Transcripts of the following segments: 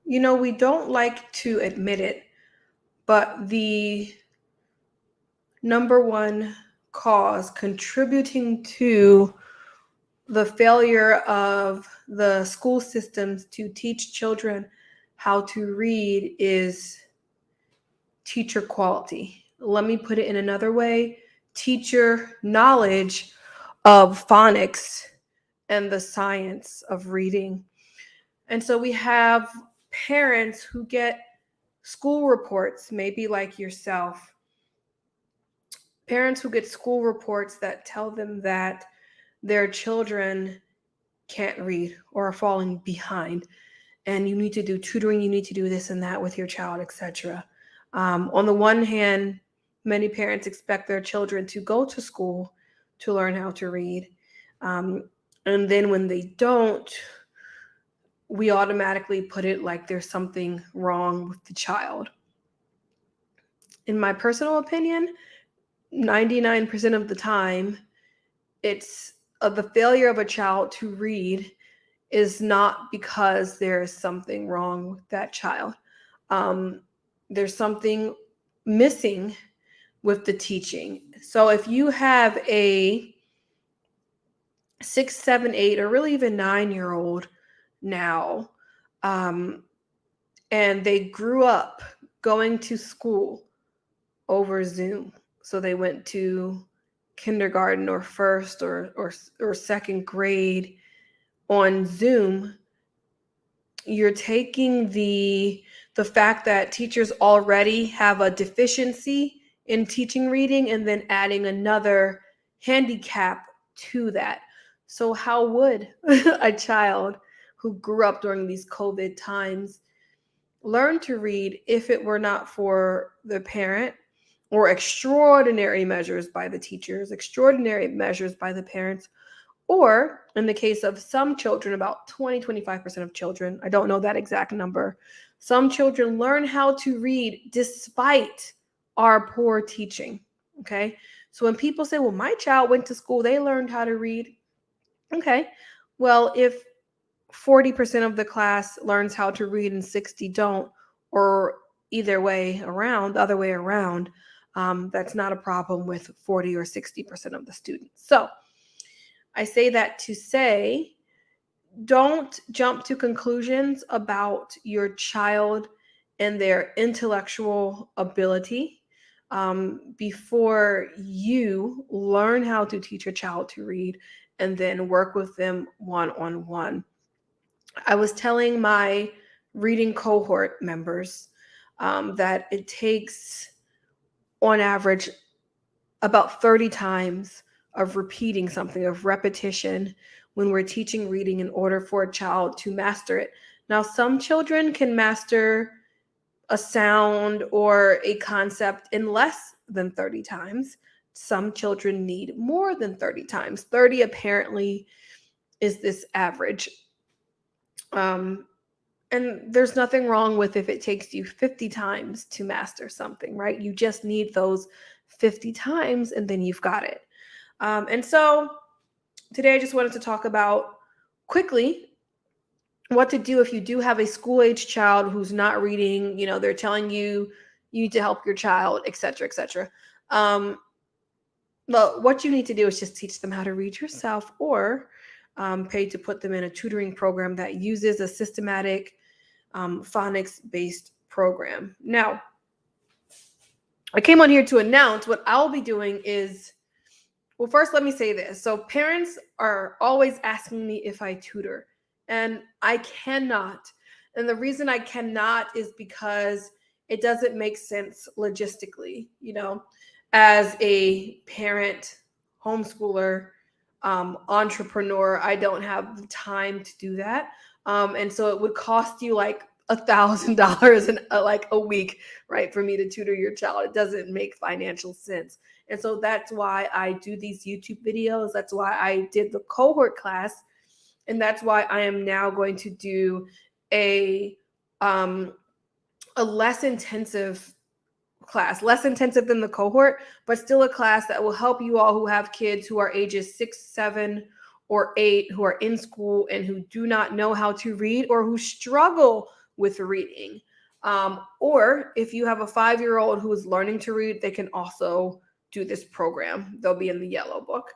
We don't like to admit it, but the number one cause contributing to the failure of the school systems to teach children how to read is teacher quality. Let me put it in another way: teacher knowledge of phonics and the science of reading. And so we have parents who get school reports, maybe like yourself, parents who get school reports that tell them that their children can't read or are falling behind, and you need to do tutoring, you need to do this and that with your child, etc. On the one hand, many parents expect their children to go to school to learn how to read. Um, and then when they don't, we automatically put it like there's something wrong with the child. In my personal opinion, 99% of the time, it's the failure of a child to read is not because there is something wrong with that child. Um, there's something missing with the teaching. So if you have a 6, 7, 8, or really even 9-year old now, um, and they grew up going to school over Zoom, so they went to kindergarten or first or second grade on Zoom, you're taking the fact that teachers already have a deficiency in teaching reading and then adding another handicap to that. So how would a child who grew up during these COVID times learn to read if it were not for the parent, or extraordinary measures by the teachers, extraordinary measures by the parents, or in the case of some children, about 20-25% of children, I don't know that exact number, some children learn how to read despite our poor teaching. Okay. So when people say, well, my child went to school, they learned how to read. Okay. Well, if 40% of the class learns how to read and 60 don't, or either way around, the other way around, that's not a problem with 40 or 60% of the students. So I say that to say, don't jump to conclusions about your child and their intellectual ability before you learn how to teach your child to read and then work with them one-on-one. I was telling my reading cohort members that it takes, on average, about 30 times of repeating something, of repetition, when we're teaching reading in order for a child to master it. Now, some children can master a sound or a concept in less than 30 times. Some children need more than 30 times. 30 apparently is this average. And there's nothing wrong with if it takes you 50 times to master something, right? You just need those 50 times and then you've got it. And so today I just wanted to talk about quickly what to do if you do have a school-age child who's not reading. They're telling you you need to help your child, etc., etc. Well, what you need to do is just teach them how to read yourself, or pay to put them in a tutoring program that uses a systematic phonics-based program. Now, I came on here to announce what I'll be doing is, well, first let me say this. So parents are always asking me if I tutor, and I cannot. And the reason I cannot is because it doesn't make sense logistically. As a parent, homeschooler, entrepreneur, I don't have the time to do that. And so it would cost you like $1,000 in like a week, right, for me to tutor your child. It doesn't make financial sense. And so that's why I do these YouTube videos. That's why I did the cohort class. And that's why I am now going to do a less intensive class, less intensive than the cohort, but still a class that will help you all who have kids who are ages 6, 7, or 8, who are in school and who do not know how to read, or who struggle with reading. Or if you have a 5-year-old who is learning to read, they can also do this program. They'll be in the yellow book.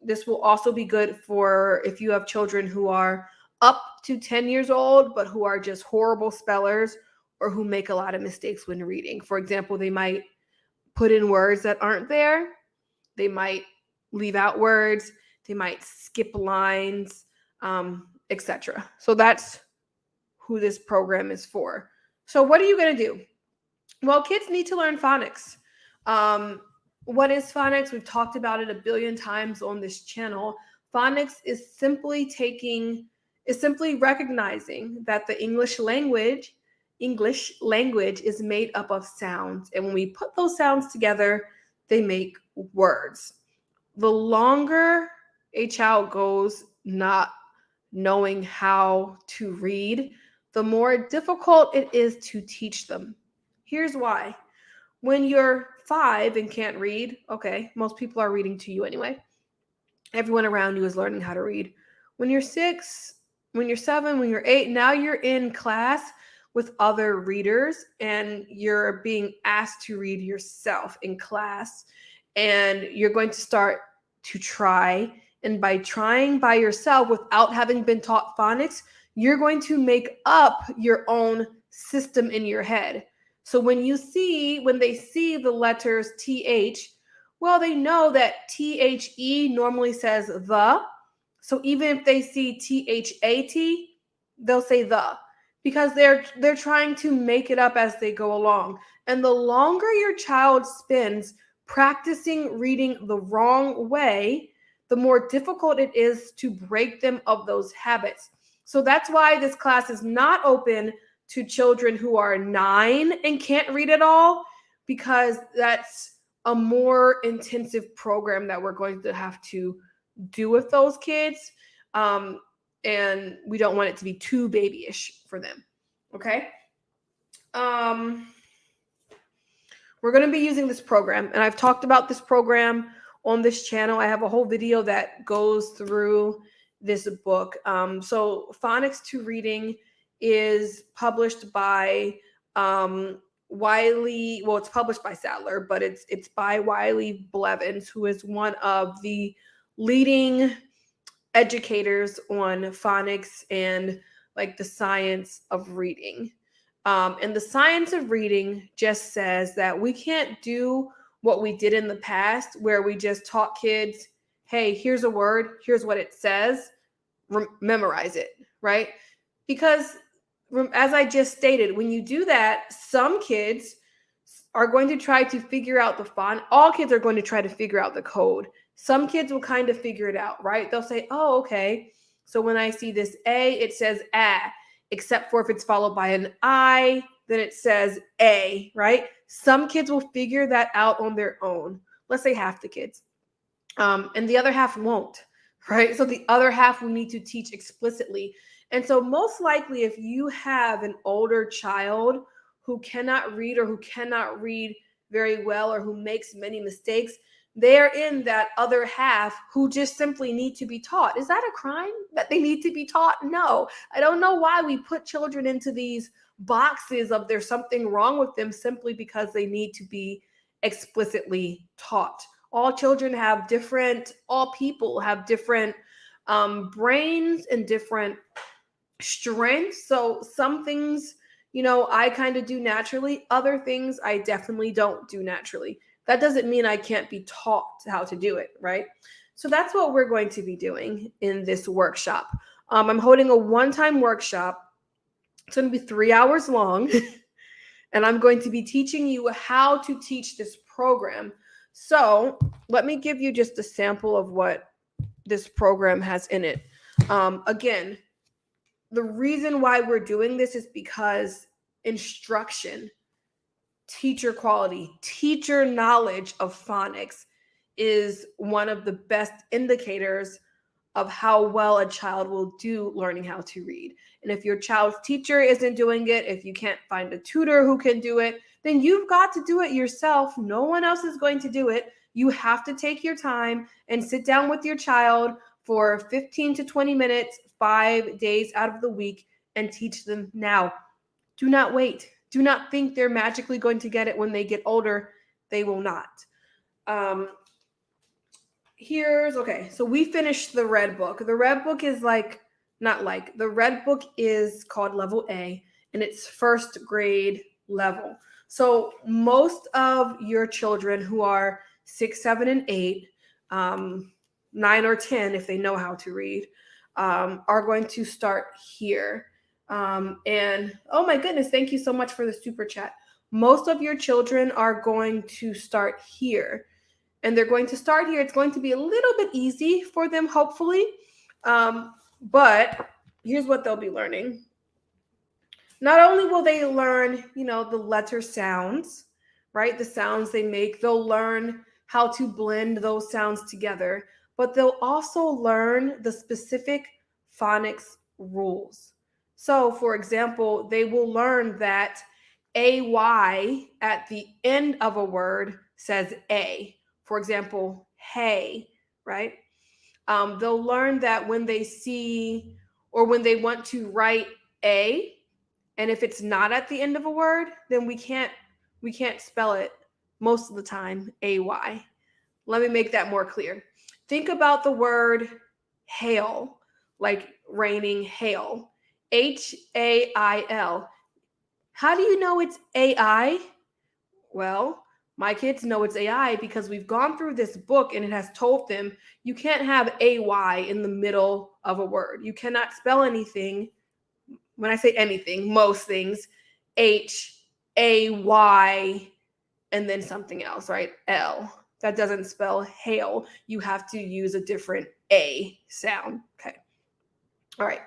This will also be good for if you have children who are up to 10 years old, but who are just horrible spellers or who make a lot of mistakes when reading. For example, they might put in words that aren't there. They might leave out words. They might skip lines, etc. So that's who this program is for. So what are you going to do? Well, kids need to learn phonics. What is phonics? We've talked about it a billion times on this channel. Phonics is simply recognizing that the English language is made up of sounds. And when we put those sounds together, they make words. The longer a child goes not knowing how to read, the more difficult it is to teach them. Here's why. When you're 5 and can't read, okay, most people are reading to you anyway. Everyone around you is learning how to read. When you're 6, when you're 7, when you're 8, now you're in class with other readers and you're being asked to read yourself in class. And you're going to start to try. And by trying by yourself without having been taught phonics, you're going to make up your own system in your head. So when they see the letters TH, well, they know that THE normally says the. So even if they see THAT, they'll say the, because they're trying to make it up as they go along. And the longer your child spends practicing reading the wrong way, the more difficult it is to break them of those habits. So that's why this class is not open to children who are 9 and can't read at all, because that's a more intensive program that we're going to have to do with those kids. And we don't want it to be too babyish for them. Okay. We're going to be using this program, and I've talked about this program on this channel. I have a whole video that goes through this book. So Phonics to Reading is published by Wiley. Well, it's published by Sadler, but it's by Wiley Blevins, who is one of the leading educators on phonics and like the science of reading. And the science of reading just says that we can't do what we did in the past, where we just taught kids, hey, here's a word, here's what it says, memorize it, right? Because as I just stated, when you do that, some kids are going to try to figure out the font. All kids are going to try to figure out the code. Some kids will kind of figure it out, right? They'll say, oh, okay, so when I see this A, it says ah, except for if it's followed by an I, then it says A, right? Some kids will figure that out on their own. Let's say half the kids. And the other half won't, right? So the other half we need to teach explicitly. And so most likely if you have an older child who cannot read or who cannot read very well or who makes many mistakes, they're in that other half who just simply need to be taught. Is that a crime that they need to be taught? No. I don't know why we put children into these boxes of there's something wrong with them simply because they need to be explicitly taught. All people have different brains and different strengths. So some things, I kind of do naturally. Other things I definitely don't do naturally. That doesn't mean I can't be taught how to do it, right? So that's what we're going to be doing in this workshop. I'm holding a one-time workshop. It's going to be 3 hours long, and I'm going to be teaching you how to teach this program. So let me give you just a sample of what this program has in it. Again, the reason why we're doing this is because instruction, teacher quality, teacher knowledge of phonics is one of the best indicators of how well a child will do learning how to read. And if your child's teacher isn't doing it, if you can't find a tutor who can do it, then you've got to do it yourself. No one else is going to do it. You have to take your time and sit down with your child for 15 to 20 minutes, 5 days out of the week, and teach them now. Do not wait. Do not think they're magically going to get it when they get older. They will not. So we finished the red book. The red book is the red book is called level A, and it's first grade level. So most of your children who are 6, 7, and 8, 9 or 10, if they know how to read, are going to start here. And oh my goodness, thank you so much for the super chat. Most of your children are going to start here. And they're going to start here. It's going to be a little bit easy for them, hopefully. But here's what they'll be learning. Not only will they learn, the letter sounds, right? The sounds they make. They'll learn how to blend those sounds together. But they'll also learn the specific phonics rules. So, for example, they will learn that AY at the end of a word says A. For example, hey, right? They'll learn that when they see or when they want to write A, and if it's not at the end of a word, then we can't spell it most of the time, AY. Let me make that more clear. Think about the word hail, like raining hail, HAIL. How do you know it's AI? Well, my kids know it's AI because we've gone through this book and it has told them you can't have AY in the middle of a word. You cannot spell anything. When I say anything, most things, HAY and then something else, right? L. That doesn't spell hail. You have to use a different A sound. Okay. All right.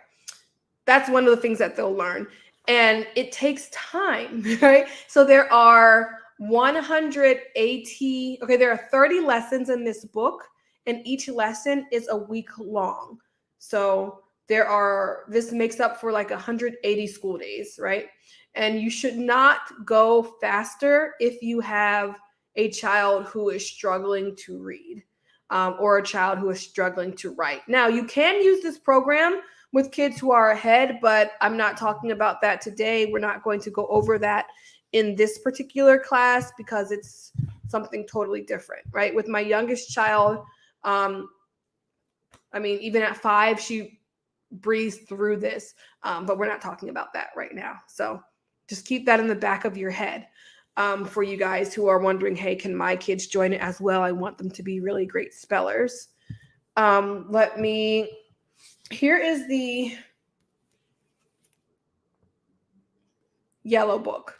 That's one of the things that they'll learn. And it takes time, right? So there are 180, there are 30 lessons in this book, and each lesson is a week long. So this makes up for like 180 school days, right? And you should not go faster if you have a child who is struggling to read or a child who is struggling to write. Now, you can use this program with kids who are ahead, but I'm not talking about that today. We're not going to go over that in this particular class because it's something totally different, right? With my youngest child, even at 5, she breezed through this, but we're not talking about that right now. So just keep that in the back of your head for you guys who are wondering, hey, can my kids join it as well? I want them to be really great spellers. Here is the yellow book.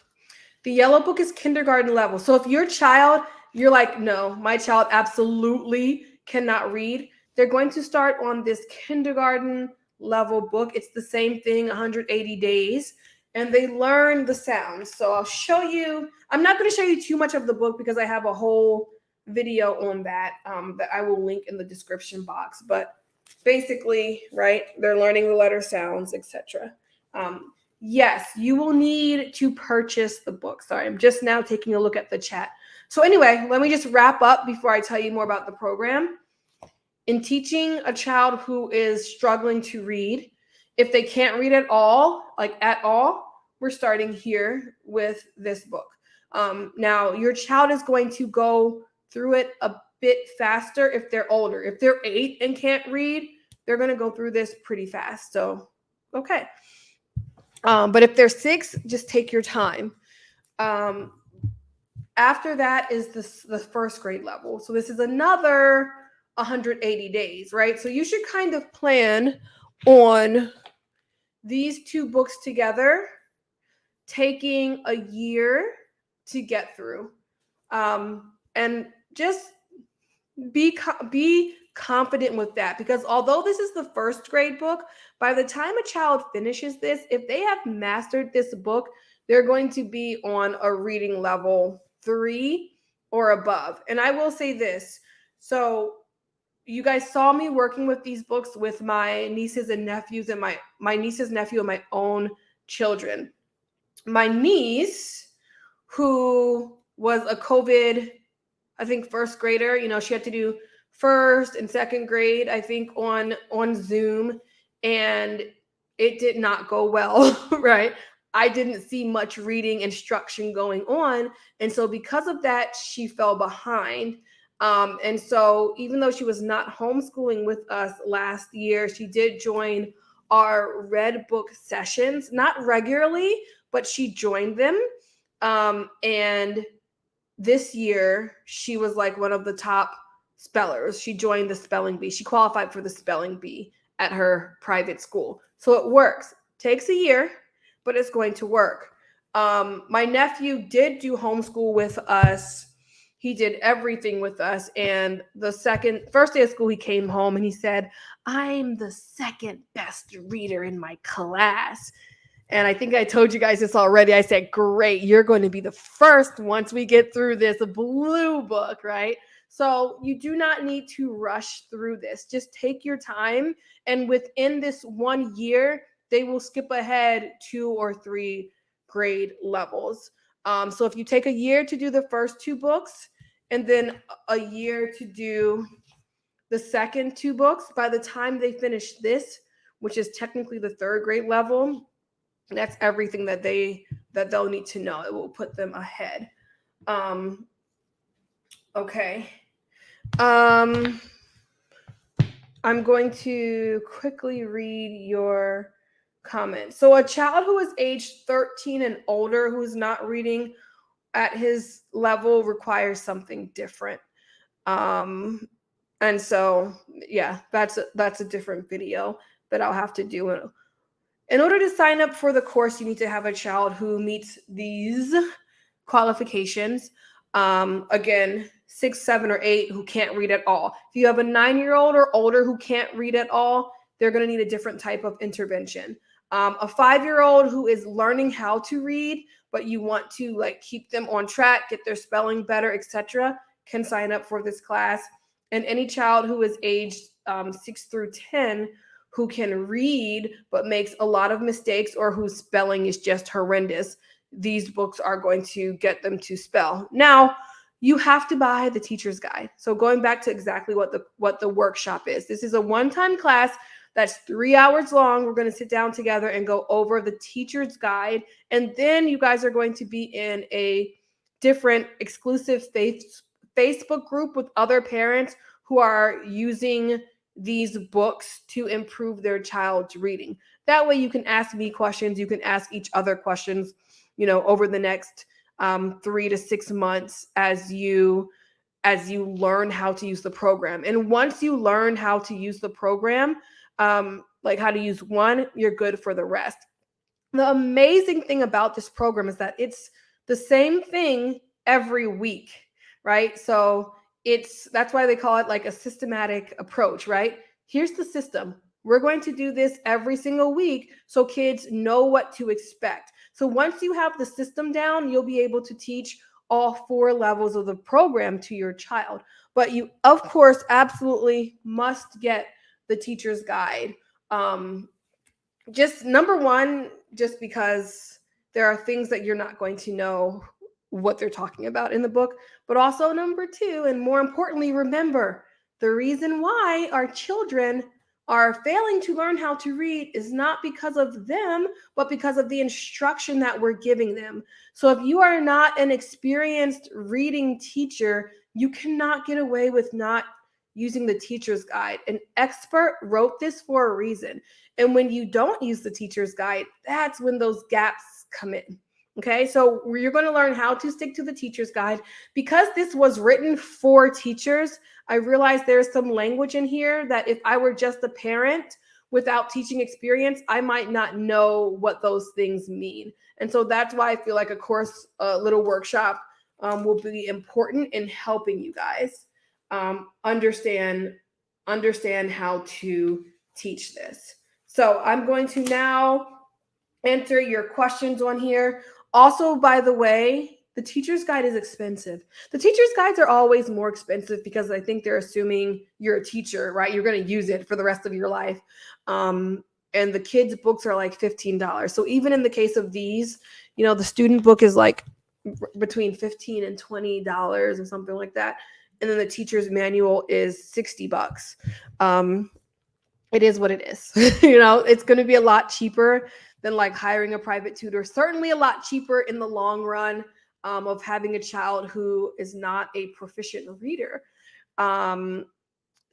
The yellow book is kindergarten level. So if your child, you're like, no, my child absolutely cannot read, they're going to start on this kindergarten level book. It's the same thing, 180 days, and they learn the sounds. So I'll show you. I'm not going to show you too much of the book because I have a whole video on that that I will link in the description box. But basically, right, they're learning the letter sounds, etc. Yes, you will need to purchase the book. Sorry, I'm just now taking a look at the chat. So anyway, let me just wrap up before I tell you more about the program. In teaching a child who is struggling to read, if they can't read at all, we're starting here with this book. Now, your child is going to go through it a bit faster if they're older. If they're 8 and can't read, they're going to go through this pretty fast. So, okay. But if they're 6, just take your time. After that is the first grade level. So this is another 180 days, right? So you should kind of plan on these 2 books together taking a year to get through. And just be confident with that, because although this is the first grade book, by the time a child finishes this, if they have mastered this book, they're going to be on a reading level 3 or above. And I will say this. So you guys saw me working with these books with my nieces and nephews and my niece's nephew and my own children. My niece, who was a COVID, I think, first grader, she had to do first and second grade, I think, on Zoom. And it did not go well, right? I didn't see much reading instruction going on. And so, because of that, she fell behind. And so, even though she was not homeschooling with us last year, she did join our Red Book sessions, not regularly, but she joined them. And this year, she was like one of the top spellers. She joined the spelling bee. She qualified for the spelling bee at her private school. So it works. Takes a year, but it's going to work. My nephew did do homeschool with us. He did everything with us. And the first day of school, he came home and he said, I'm the second best reader in my class. And I think I told you guys this already. I said, great, you're going to be the first once we get through this blue book, right? So you do not need to rush through this. Just take your time. And within this 1 year, they will skip ahead 2 or 3 grade levels. So if you take a year to do the first 2 books and then a year to do the second 2 books, by the time they finish this, which is technically the 3rd grade level, that's everything that they'll need to know. It will put them ahead. Okay. I'm going to quickly read your comments. So a child who is age 13 and older who's not reading at his level requires something different. And so yeah, that's a different video that I'll have to do. In order to sign up for the course, you need to have a child who meets these qualifications. Again, 6, 7, or 8 who can't read at all. If you have a 9-year-old or older who can't read at all, they're going to need a different type of intervention. A 5-year-old who is learning how to read, but you want to keep them on track, get their spelling better, etc., can sign up for this class. And any child who is aged 6 through 10 who can read but makes a lot of mistakes or whose spelling is just horrendous, these books are going to get them to spell. Now, you have to buy the teacher's guide. So going back to exactly what the workshop is. This is a one-time class that's 3 hours long. We're going to sit down together and go over the teacher's guide. And then you guys are going to be in a different exclusive Facebook group with other parents who are using these books to improve their child's reading. That way you can ask me questions, you can ask each other questions, over the next 3 to 6 months as you learn how to use the program. And once you learn how to use the program, like how to use one, you're good for the rest. The amazing thing about this program is that it's the same thing every week, right? So that's why they call it like a systematic approach, right? Here's the system. We're going to do this every single week so kids know what to expect. So once you have the system down, you'll be able to teach all 4 levels of the program to your child. But you, of course, absolutely must get the teacher's guide. Just number one, just because there are things that you're not going to know what they're talking about in the book, but also number 2, and more importantly, remember the reason why our children are failing to learn how to read is not because of them, but because of the instruction that we're giving them. So if you are not an experienced reading teacher, you cannot get away with not using the teacher's guide. An expert wrote this for a reason. And when you don't use the teacher's guide, that's when those gaps come in. Okay, so you're going to learn how to stick to the teacher's guide. Because this was written for teachers, I realized there's some language in here that if I were just a parent without teaching experience, I might not know what those things mean. And so that's why I feel like a little workshop will be important in helping you guys understand how to teach this. So I'm going to now answer your questions on here. Also, by the way, the teacher's guide is expensive. The teacher's guides are always more expensive because I think they're assuming you're a teacher, right? You're going to use it for the rest of your life. And the kids' books are like $15. So even in the case of these, the student book is like between $15 and $20 or something like that. And then the teacher's manual is $60. it is what it is. You know, it's going to be a lot cheaper than like hiring a private tutor. Certainly a lot cheaper in the long run, of having a child who is not a proficient reader. Um,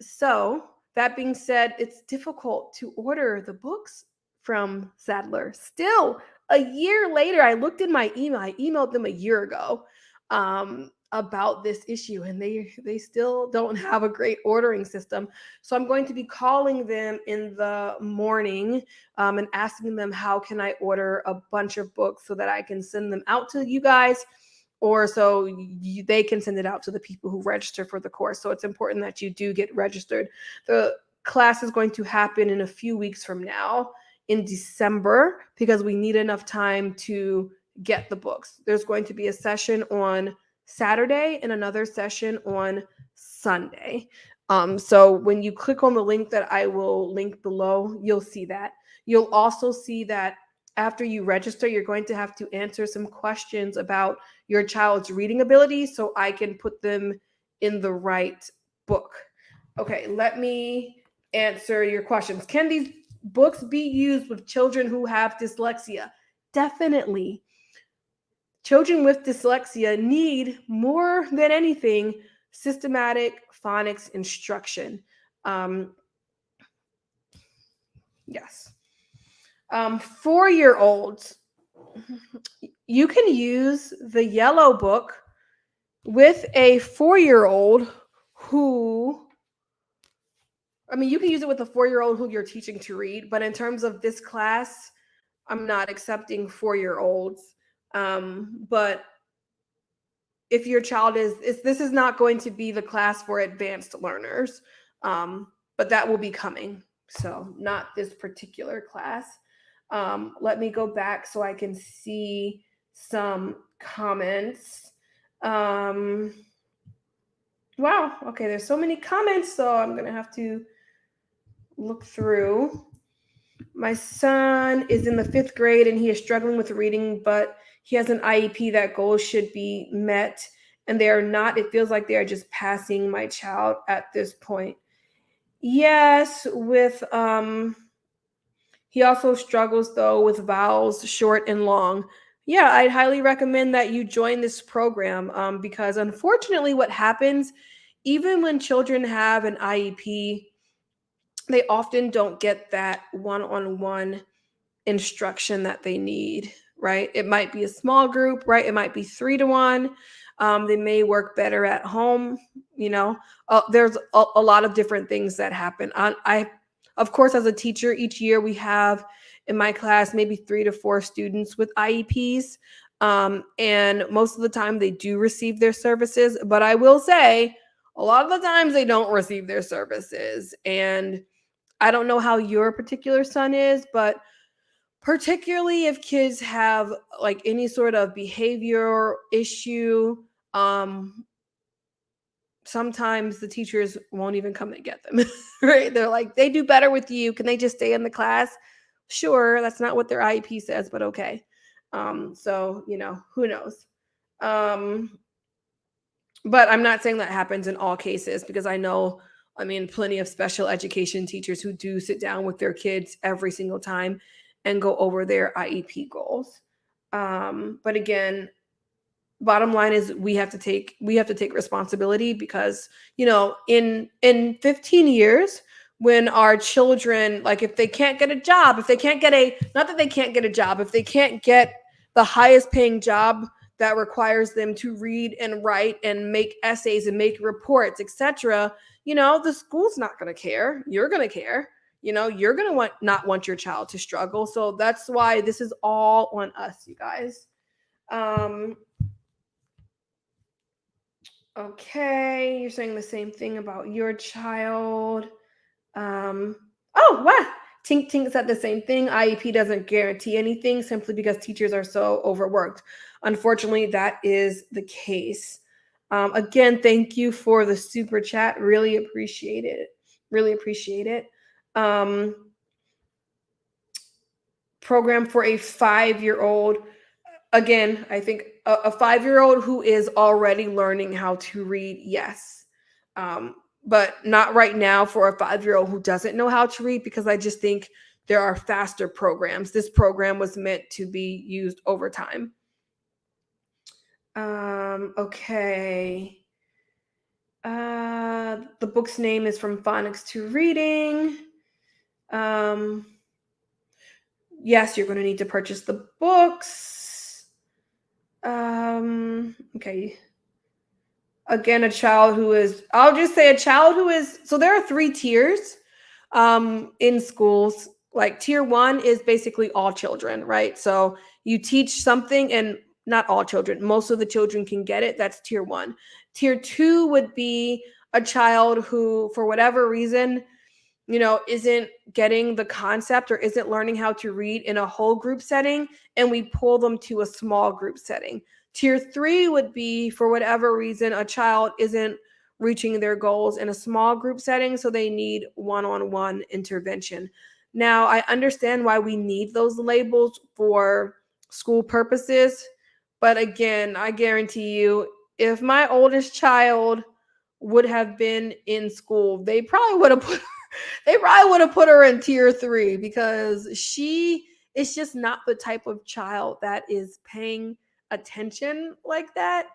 so that being said, it's difficult to order the books from Sadler. Still, a year later, I looked in my email. I emailed them a year ago, about this issue, and they still don't have a great ordering system. So I'm going to be calling them in the morning, and asking them, how can I order a bunch of books so that I can send them out to you guys, or so they can send it out to the people who register for the course. So it's important that you do get registered. The class is going to happen in a few weeks from now in December, because we need enough time to get the books. There's going to be a session on Saturday and another session on Sunday. So when you click on the link that I will link below, you'll see that. You'll also see that after you register, you're going to have to answer some questions about your child's reading ability so I can put them in the right book. Okay, let me answer your questions. Can these books be used with children who have dyslexia? Definitely. Children with dyslexia need, more than anything, systematic phonics instruction. Um, yes. 4-year-olds, you can use the yellow book with a 4-year-old who, I mean, you can use it with a 4-year-old who you're teaching to read, but in terms of this class, I'm not accepting 4-year-olds. But if your child this is not going to be the class for advanced learners, but that will be coming. So not this particular class. Let me go back so I can see some comments. Wow. Okay, there's so many comments, so I'm gonna have to look through. My son is in the 5th grade and he is struggling with reading, but he has an IEP that goals should be met, and they are not. It feels like they are just passing my child at this point. Yes, with he also struggles though with vowels, short and long. Yeah, I'd highly recommend that you join this program, because unfortunately, what happens, even when children have an IEP, they often don't get that one-on-one instruction that they need, right? It might be a small group, right? It might be 3-to-1. They may work better at home. You know, there's a lot of different things that happen. Of course, as a teacher, each year we have in my class maybe 3 to 4 students with IEPs. And most of the time they do receive their services. But I will say, a lot of the times they don't receive their services. And I don't know how your particular son is, but particularly if kids have like any sort of behavior issue, sometimes the teachers won't even come and get them. Right, they're like, they do better with you, can they just stay in the class? Sure, that's not what their IEP says, but okay. So you know, who knows. um but I'm not saying that happens in all cases, because I know, I mean, plenty of special education teachers who do sit down with their kids every single time and go over their IEP goals. But again, bottom line is we have to take responsibility, because you know, in 15 years, when our children, like, if they can't get a job, if they can't get a not that they can't get a job, if they can't get the highest paying job that requires them to read and write and make essays and make reports, etc., you know, the school's not going to care. You're going to care. You know, you're going to not want your child to struggle. So that's why this is all on us, you guys. um Okay, you're saying the same thing about your child. Um, oh, wow. Tink Tink said the same thing. IEP doesn't guarantee anything simply because teachers are so overworked. Unfortunately, that is the case. Again, thank you for the super chat. Really appreciate it. Really appreciate it. Um, Program for a 5-year-old. Again, I think a 5-year-old who is already learning how to read, yes. but not right now for a 5-year-old who doesn't know how to read, because I just think there are faster programs. This program was meant to be used over time. Okay. The book's name is From Phonics to Reading. Yes, you're going to need to purchase the books. Okay. Again, I'll just say a child who is, so there are 3 tiers in schools. Like tier 1 is basically all children, right? So you teach something, and not all children, most of the children can get it. That's tier 1. Tier 2 would be a child who, for whatever reason, isn't getting the concept or isn't learning how to read in a whole group setting, and we pull them to a small group setting. Tier 3 would be, for whatever reason, a child isn't reaching their goals in a small group setting, so they need one-on-one intervention. Now, I understand why we need those labels for school purposes, but again, I guarantee you, if my oldest child would have been in school, they probably would have put her in tier 3, because she is just not the type of child that is paying attention like that.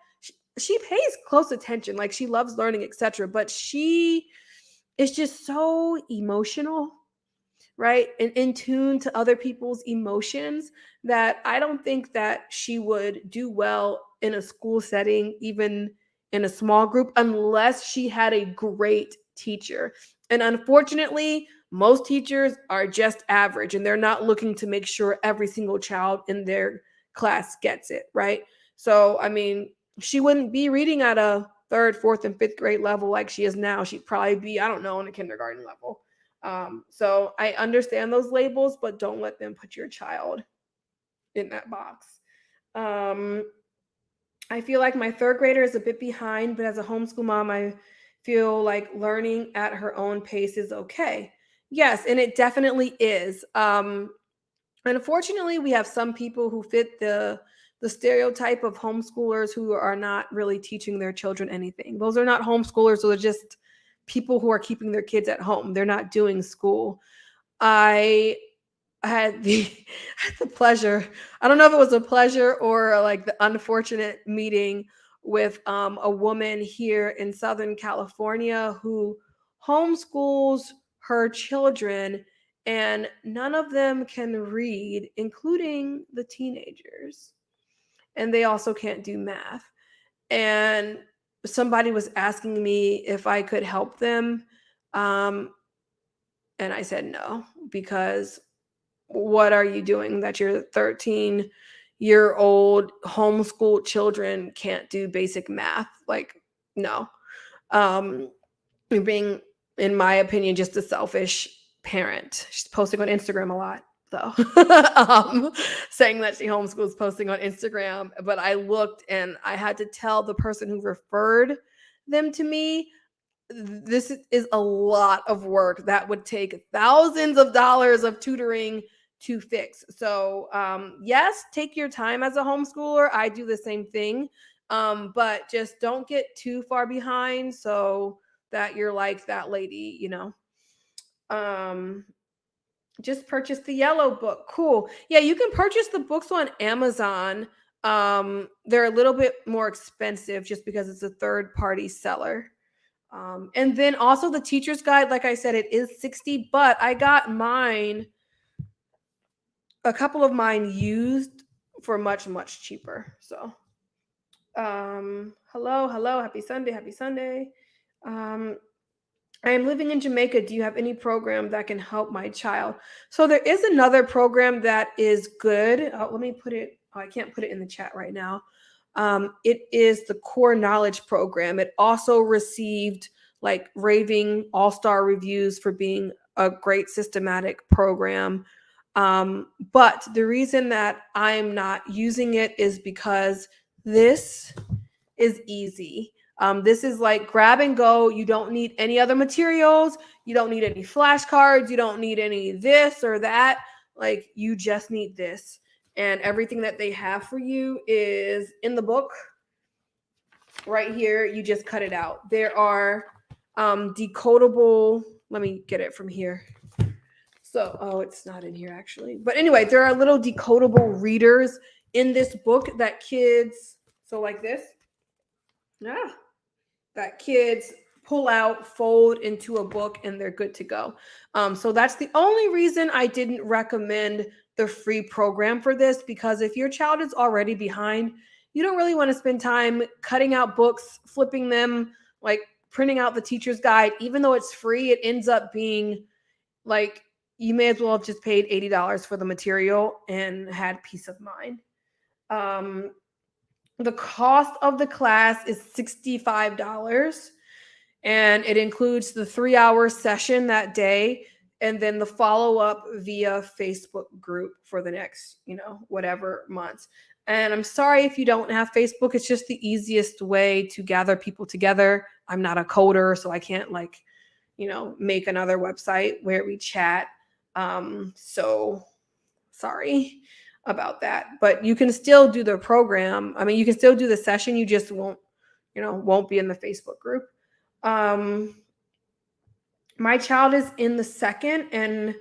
She pays close attention, like she loves learning, etc., but she is just so emotional, right? And in tune to other people's emotions, that I don't think that she would do well in a school setting, even in a small group, unless she had a great teacher. And unfortunately, most teachers are just average, and they're not looking to make sure every single child in their class gets it, right? So, I mean, she wouldn't be reading at a third, fourth, and fifth grade level like she is now. She'd probably be, I don't know, in a kindergarten level. So I understand those labels, but don't let them put your child in that box. Um, I feel like my third grader is a bit behind, but as a homeschool mom, I feel like learning at her own pace is okay. Yes, and it definitely is. Unfortunately, we have some people who fit the stereotype of homeschoolers who are not really teaching their children anything. Those are not homeschoolers, those are just people who are keeping their kids at home. They're not doing school. I had the had the pleasure. I don't know if it was a pleasure or like the unfortunate meeting with a woman here in Southern California who homeschools her children, and none of them can read, including the teenagers. And they also can't do math. And somebody was asking me if I could help them. Um, and I said no, because what are you doing that your 13-year-old homeschooled children can't do basic math? Like, no. You're being, in my opinion, just a selfish parent. She's posting on Instagram a lot, though. Saying that she homeschools, posting on Instagram. But I looked and I had to tell the person who referred them to me, this is a lot of work that would take thousands of dollars of tutoring to fix. So, yes, take your time as a homeschooler. I do the same thing. But just don't get too far behind so that you're like that lady, Um, just purchase the yellow book. Cool. Yeah, you can purchase the books on Amazon. They're a little bit more expensive just because it's a third party seller. And then also the teacher's guide, like I said, it is 60, but I got a couple of mine used for much, much cheaper. So, hello, happy Sunday, happy Sunday. Um, I am living in Jamaica. Do you have any program that can help my child? So there is another program that is good. Let me put it. Oh, I can't put it in the chat right now. It is the Core Knowledge Program. It also received like raving all-star reviews for being a great systematic program. But the reason that I'm not using it is because this is easy. This is like grab and go. You don't need any other materials. You don't need any flashcards. You don't need any this or that. Like you just need this. And everything that they have for you is in the book right here. You just cut it out. There are decodable. Let me get it from here. So, oh, it's not in here actually. But anyway, there are little decodable readers in this book that kids, so like this, yeah, that kids pull out, fold into a book, and they're good to go. So that's the only reason I didn't recommend the free program for this, because if your child is already behind, you don't really want to spend time cutting out books, flipping them, like printing out the teacher's guide. Even though it's free, it ends up being like you may as well have just paid $80 for the material and had peace of mind. The cost of the class is $65, and it includes the 3-hour session that day and then the follow-up via Facebook group for the next, whatever months. And I'm sorry if you don't have Facebook. It's just the easiest way to gather people together. I'm not a coder, so I can't make another website where we chat. So sorry about that, but you can still do the program. I mean, you can still do the session. You just won't be in the Facebook group. My child is in the second and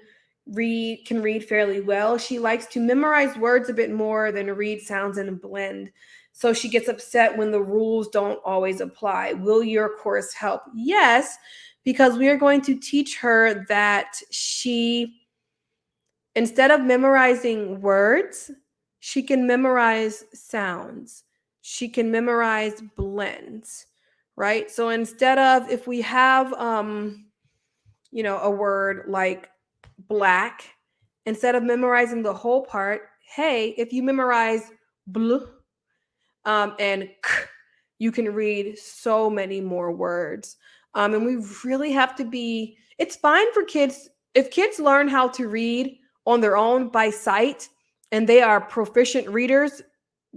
can read fairly well. She likes to memorize words a bit more than read sounds in a blend. So she gets upset when the rules don't always apply. Will your course help? Yes, because we are going to teach her that instead of memorizing words, she can memorize sounds. She can memorize blends, right? So instead of, if we have, a word like black, instead of memorizing the whole part, hey, if you memorize bl and k, you can read so many more words. And we really have to it's fine for kids. If kids learn how to read on their own by sight and they are proficient readers,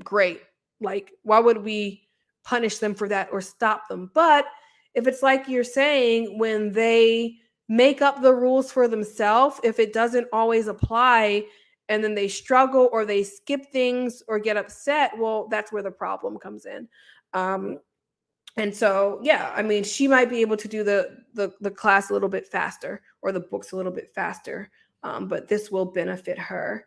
great. Like, why would we punish them for that or stop them? But if it's like you're saying, when they make up the rules for themselves, if it doesn't always apply and then they struggle or they skip things or get upset, well, that's where the problem comes in. And so, yeah, I mean, she might be able to do the class a little bit faster or the books a little bit faster, but this will benefit her.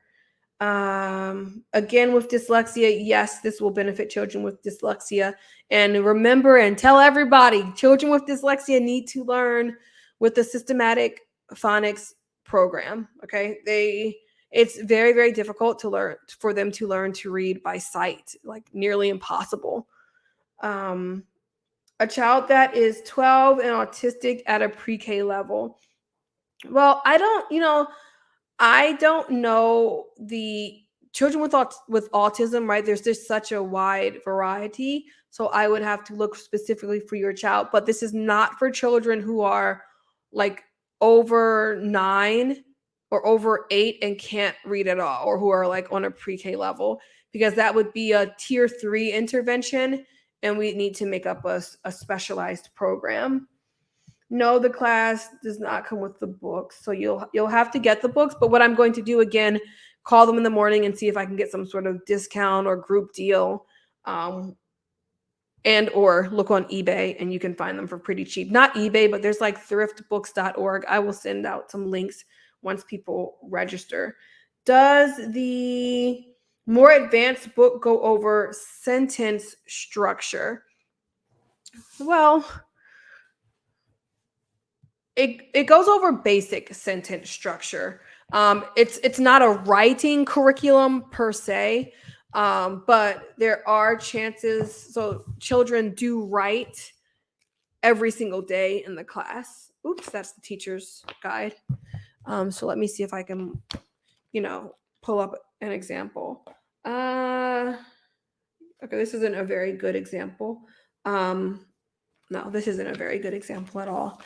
Again, with dyslexia, yes, this will benefit children with dyslexia. And remember and tell everybody, children with dyslexia need to learn with the systematic phonics program. Okay. It's very, very difficult for them to learn to read by sight, like nearly impossible. A child that is 12 and autistic at a pre-K level. Well, I don't know the children with autism, right? There's just such a wide variety. So I would have to look specifically for your child, but this is not for children who are like over 9 or over 8 and can't read at all, or who are like on a pre-K level, because that would be a tier 3 intervention and we need to make up a specialized program. No, the class does not come with the books, so you'll have to get the books. But what I'm going to do, again, call them in the morning and see if I can get some sort of discount or group deal, and or look on eBay, and you can find them for pretty cheap. Not eBay, but there's like thriftbooks.org. I will send out some links once people register. Does the more advanced book go over sentence structure? Well, it goes over basic sentence structure. It's not a writing curriculum per se, but there are chances. So children do write every single day in the class. Oops, that's the teacher's guide. So let me see if I can, pull up an example. Okay, this isn't a very good example. No, this isn't a very good example at all.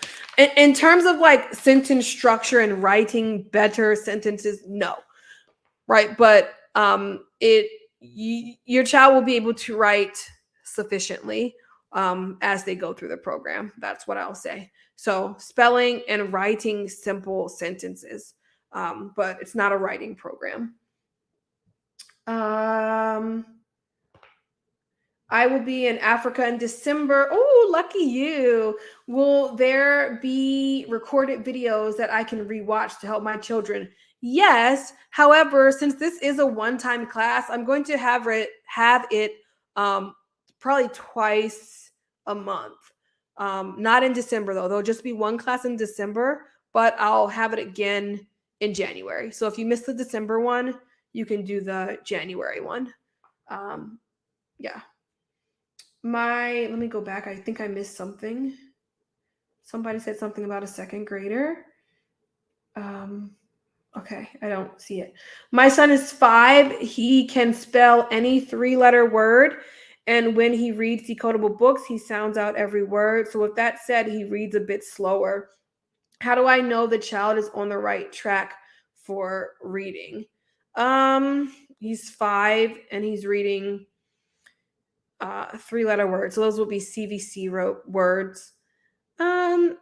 In terms of like sentence structure and writing better sentences, no, right? But your child will be able to write sufficiently as they go through the program. That's what I'll say. So spelling and writing simple sentences, but it's not a writing program. I will be in Africa in December. Oh, lucky you. Will there be recorded videos that I can rewatch to help my children? Yes. However, since this is a one-time class, I'm going to have it um, probably twice a month. Not in December though. There'll just be one class in December, but I'll have it again in January. So if you missed the December one, you can do the January one. Um, yeah. Let me go back. I think I missed something. Somebody said something about a second grader. Um, okay, I don't see it. My son is 5. He can spell any 3-letter word. And when he reads decodable books, he sounds out every word. So, with that said, he reads a bit slower. How do I know the child is on the right track for reading? He's 5 and he's reading 3-letter words. So those will be CVC words. Um,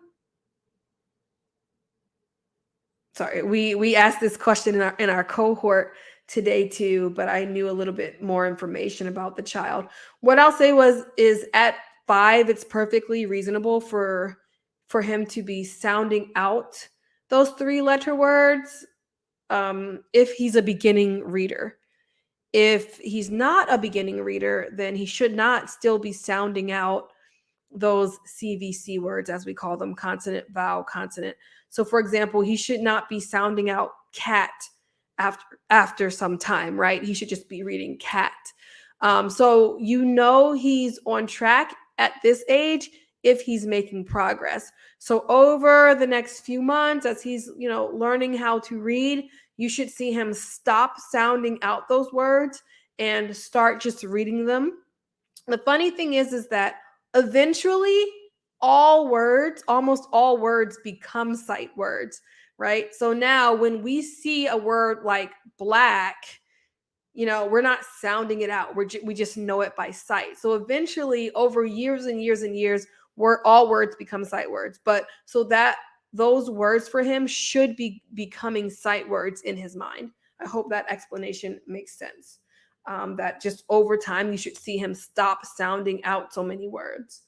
Sorry, we asked this question in our cohort today too, but I knew a little bit more information about the child. What I'll say is at 5, it's perfectly reasonable for him to be sounding out those 3-letter words if he's a beginning reader. If he's not a beginning reader, then he should not still be sounding out those CVC words, as we call them, consonant, vowel, consonant. So, for example, he should not be sounding out cat after some time, right? He should just be reading cat. So you know he's on track at this age if he's making progress. So over the next few months, as he's learning how to read, you should see him stop sounding out those words and start just reading them. The funny thing is that eventually almost all words become sight words, right? So now when we see a word like black, we're not sounding it out. We just know it by sight. So eventually, over years and years and years, all words become sight words. But so that those words for him should be becoming sight words in his mind. I hope that explanation makes sense. That just over time, you should see him stop sounding out so many words.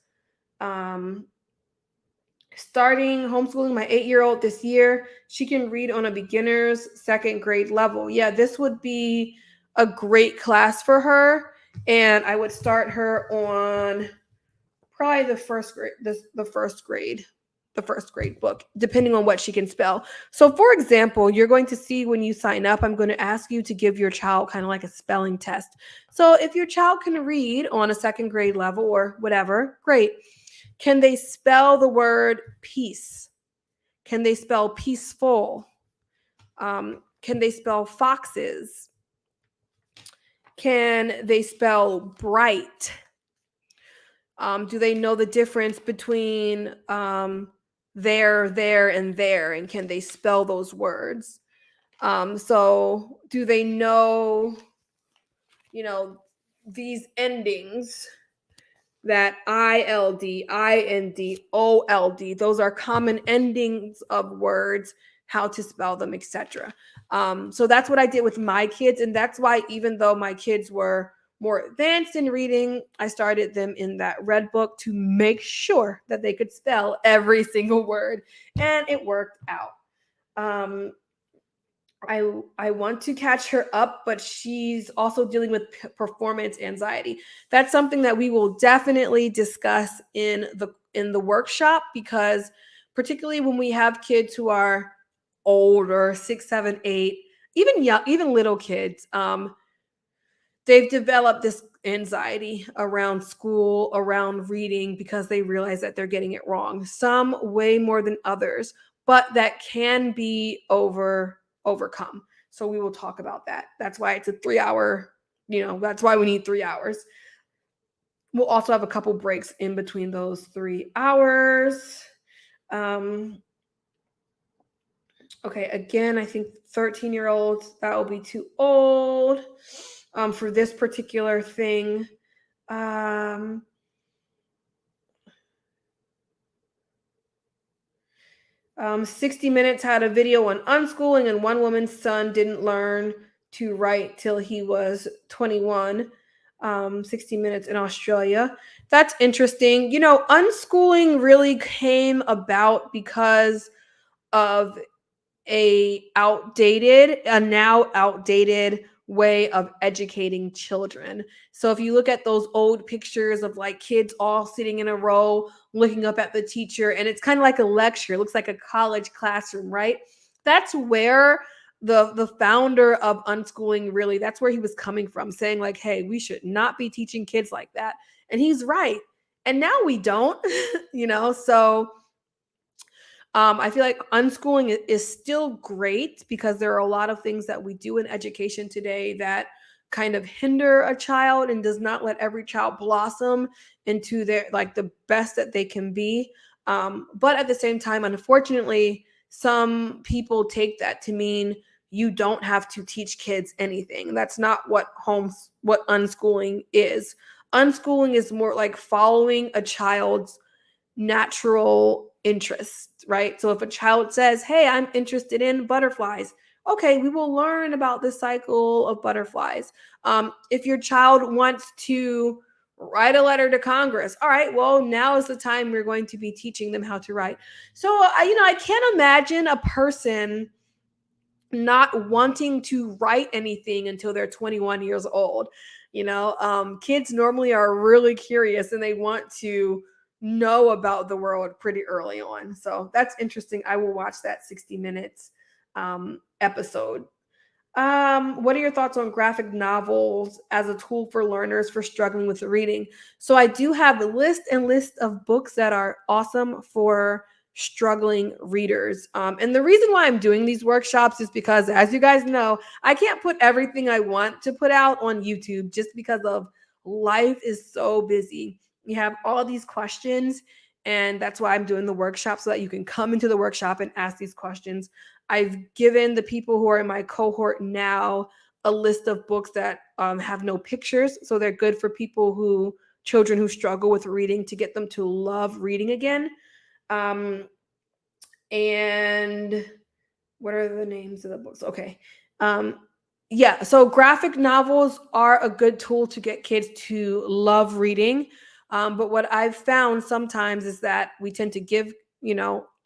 Starting homeschooling my 8-year-old this year, she can read on a beginner's second grade level. Yeah, this would be a great class for her, and I would start her on probably the first grade book, depending on what she can spell. So, for example, you're going to see when you sign up, I'm going to ask you to give your child kind of like a spelling test. So, if your child can read on a second grade level or whatever, great. Can they spell the word peace? Can they spell peaceful? Can they spell foxes? Can they spell bright? Do they know the difference between there, and there? And can they spell those words? So do they know, these endings that ILD, IND, OLD, those are common endings of words, how to spell them, etc. So that's what I did with my kids. And that's why, even though my kids were more advanced in reading, I started them in that red book to make sure that they could spell every single word. And it worked out. I want to catch her up, but she's also dealing with performance anxiety. That's something that we will definitely discuss in the workshop, because particularly when we have kids who are older, 6, 7, 8, even young, even little kids, they've developed this anxiety around school, around reading, because they realize that they're getting it wrong. Some way more than others, but that can be overcome. So we will talk about that. That's why it's a 3-hour, that's why we need 3 hours. We'll also have a couple breaks in between those 3 hours. Okay, again, I think 13-year-olds, that will be too old for this particular thing. 60 Minutes had a video on unschooling, and one woman's son didn't learn to write till he was 21. 60 Minutes in Australia. That's interesting. You know, unschooling really came about because of a now outdated way of educating children. So if you look at those old pictures of like kids all sitting in a row looking up at the teacher, and it's kind of like a lecture, it looks like a college classroom, right? That's where the founder of unschooling, really, that's where he was coming from, saying like, hey, we should not be teaching kids like that. And he's right. And now we don't, so I feel like unschooling is still great because there are a lot of things that we do in education today that kind of hinder a child and does not let every child blossom into their like the best that they can be. But at the same time, unfortunately, some people take that to mean you don't have to teach kids anything. That's not what unschooling is. Unschooling is more like following a child's natural interest, right? So if a child says, hey, I'm interested in butterflies, okay, we will learn about the cycle of butterflies. If your child wants to write a letter to Congress, all right, well, now is the time we're going to be teaching them how to write. So, I can't imagine a person not wanting to write anything until they're 21 years old. Kids normally are really curious and they want to know about the world pretty early on. So that's interesting. I will watch that 60 Minutes episode. What are your thoughts on graphic novels as a tool for learners for struggling with reading? So I do have a list of books that are awesome for struggling readers. And the reason why I'm doing these workshops is because, as you guys know, I can't put everything I want to put out on YouTube just because of life is so busy. You have all these questions, and that's why I'm doing the workshop so that you can come into the workshop and ask these questions. I've given the people who are in my cohort now a list of books that have no pictures. So they're good for children who struggle with reading, to get them to love reading again. And what are the names of the books? Okay. Yeah, so graphic novels are a good tool to get kids to love reading. But what I've found sometimes is that we tend to give,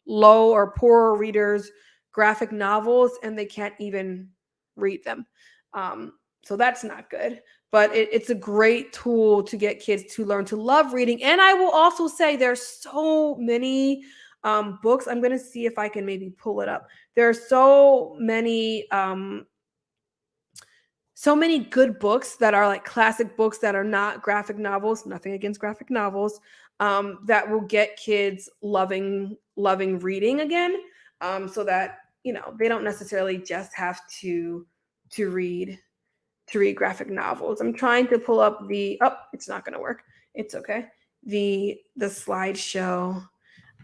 low or poorer readers graphic novels and they can't even read them. So that's not good. But it's a great tool to get kids to learn to love reading. And I will also say there's so many books. I'm going to see if I can maybe pull it up. There are so many good books that are like classic books that are not graphic novels. Nothing against graphic novels, that will get kids loving reading again, so that they don't necessarily just have to read graphic novels. I'm trying to pull up it's not going to work. It's okay. The slideshow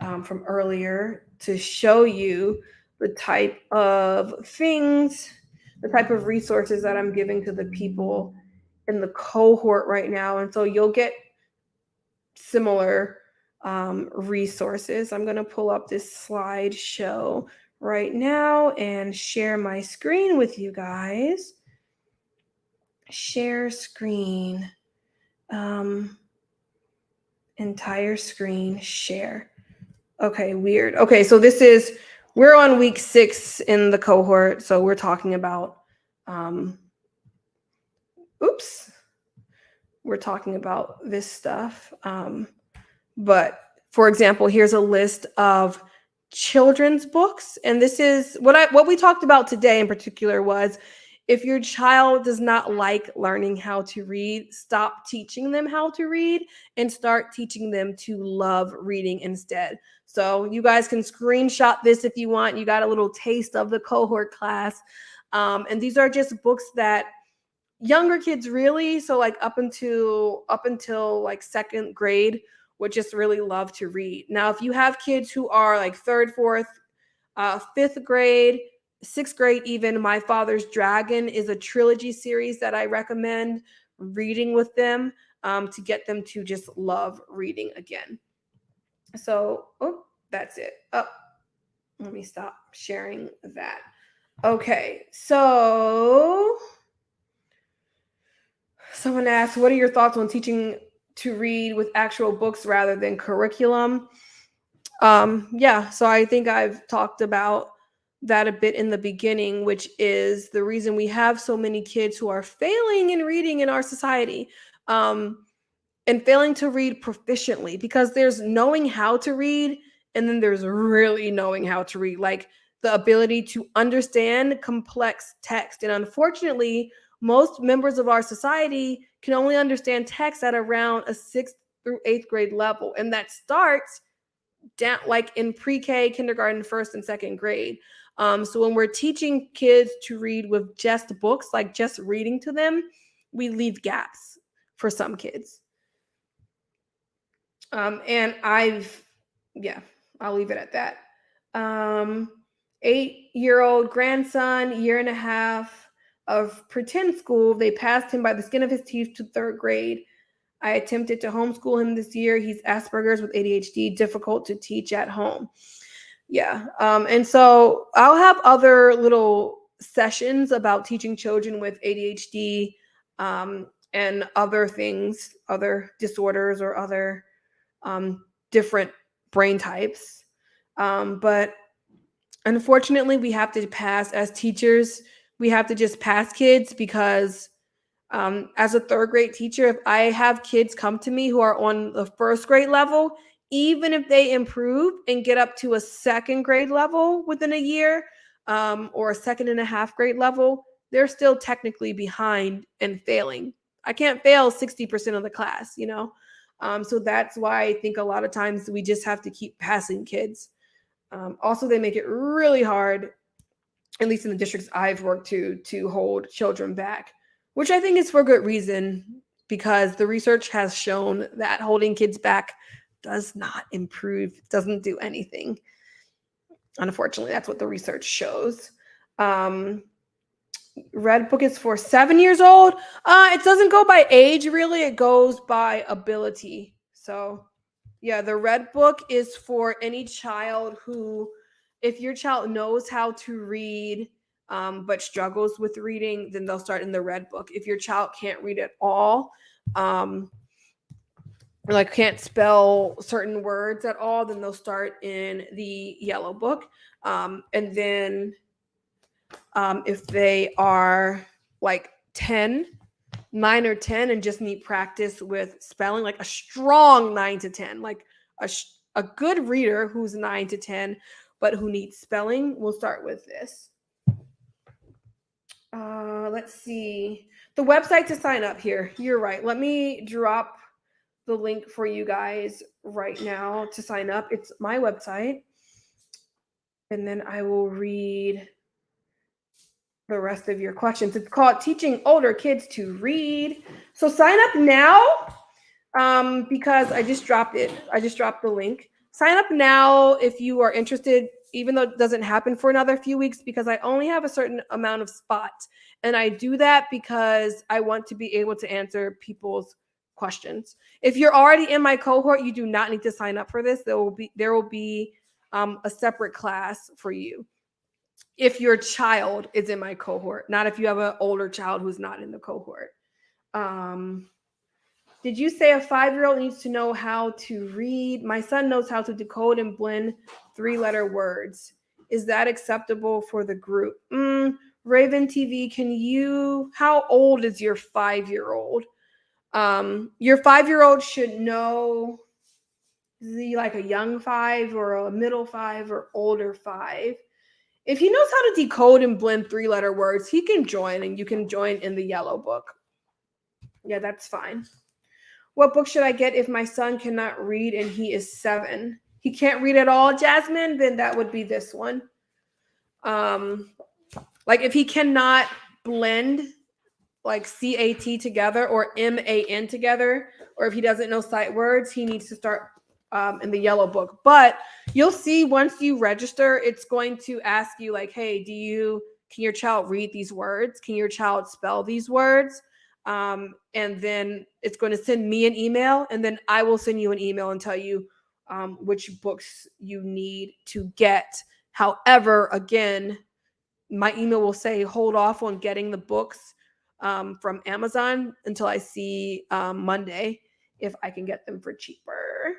from earlier to show you the type of resources that I'm giving to the people in the cohort right now. And so you'll get similar resources. I'm going to pull up this slideshow right now and share my screen with you guys. Share screen. Entire screen share. Okay, weird. Okay, so we're on week 6 in the cohort. So we're talking about, we're talking about this stuff. But for example, here's a list of children's books. And this is what we talked about today in particular was, if your child does not like learning how to read, stop teaching them how to read and start teaching them to love reading instead. So you guys can screenshot this if you want. You got a little taste of the cohort class. And these are just books that younger kids really, so like up until like 2nd grade, would just really love to read. Now, if you have kids who are like 3rd, 4th, 5th grade, 6th grade even, My Father's Dragon is a trilogy series that I recommend reading with them, to get them to just love reading again. So, that's it. Let me stop sharing that. Okay, so Someone asked, what are your thoughts on teaching to read with actual books rather than curriculum? Yeah, so I think I've talked about that a bit in the beginning, which is the reason we have so many kids who are failing in reading in our society, um, and failing to read proficiently, because there's knowing how to read and then there's really knowing how to read, like the ability to understand complex text. And unfortunately, most members of our society can only understand text at around a sixth through eighth grade level. And that starts down like in pre-K, kindergarten, first and second grade. So when we're teaching kids to read with just books, like just reading to them, we leave gaps for some kids. And yeah, I'll leave it at that. 8-year-old grandson, year and a half of pretend school. They passed him by the skin of his teeth to third grade. I attempted to homeschool him this year. He's Asperger's with ADHD, difficult to teach at home. Yeah. And so I'll have other little sessions about teaching children with ADHD, and other things, other disorders, or other different brain types. But unfortunately, we have to pass as teachers. We have to just pass kids because as a third grade teacher, if I have kids come to me who are on the first grade level, even if they improve and get up to a second grade level within a year, or a second and a half grade level, they're still technically behind and failing. I can't fail 60% of the class, you know? So that's why I think a lot of times we just have to keep passing kids. Also, they make it really hard, at least in the districts I've worked to hold children back, which I think is for good reason, because the research has shown that holding kids back does not improve, doesn't do anything. Unfortunately, that's what the research shows. Red Book is for 7 years old. It doesn't go by age, really. It goes by ability. So, yeah, the Red Book is for any child who, if your child knows how to read, but struggles with reading, then they'll start in the Red Book. If your child can't read at all, like can't spell certain words at all, then they'll start in the Yellow Book. And then if they are like 10, 9 or 10, and just need practice with spelling, like a strong 9 to 10, like a good reader who's 9 to 10, but who needs spelling, we'll start with this. Let's see. The website to sign up here. You're right. Let me drop the link for you guys right now to sign up. It's my website. And then I will read the rest of your questions. It's called Teaching Older Kids to Read. So sign up now, because I just dropped it. I just dropped the link. Sign up now if you are interested, even though it doesn't happen for another few weeks, because I only have a certain amount of spots. And I do that because I want to be able to answer people's questions. If you're already in my cohort, you do not need to sign up for this. There will be a separate class for you if your child is in my cohort, not if you have an older child who's not in the cohort. Did you say a 5-year-old needs to know how to read? My son knows how to decode and blend 3-letter words. Is that acceptable for the group? Raven TV, how old is your 5-year-old? Your 5-year-old should know, is he like a young 5 or a middle 5 or older 5? If he knows how to decode and blend 3-letter words, he can join, and you can join in the Yellow Book. Yeah, that's fine. What book should I get if my son cannot read and he is 7? He can't read at all, Jasmine? Then that would be this one. Like if he cannot blend like CAT together or MAN together, or if he doesn't know sight words, he needs to start in the Yellow Book. But you'll see once you register, it's going to ask you like, hey, can your child read these words? Can your child spell these words? And then it's going to send me an email, and then I will send you an email and tell you which books you need to get. However, again, my email will say hold off on getting the books from Amazon until I see Monday if I can get them for cheaper.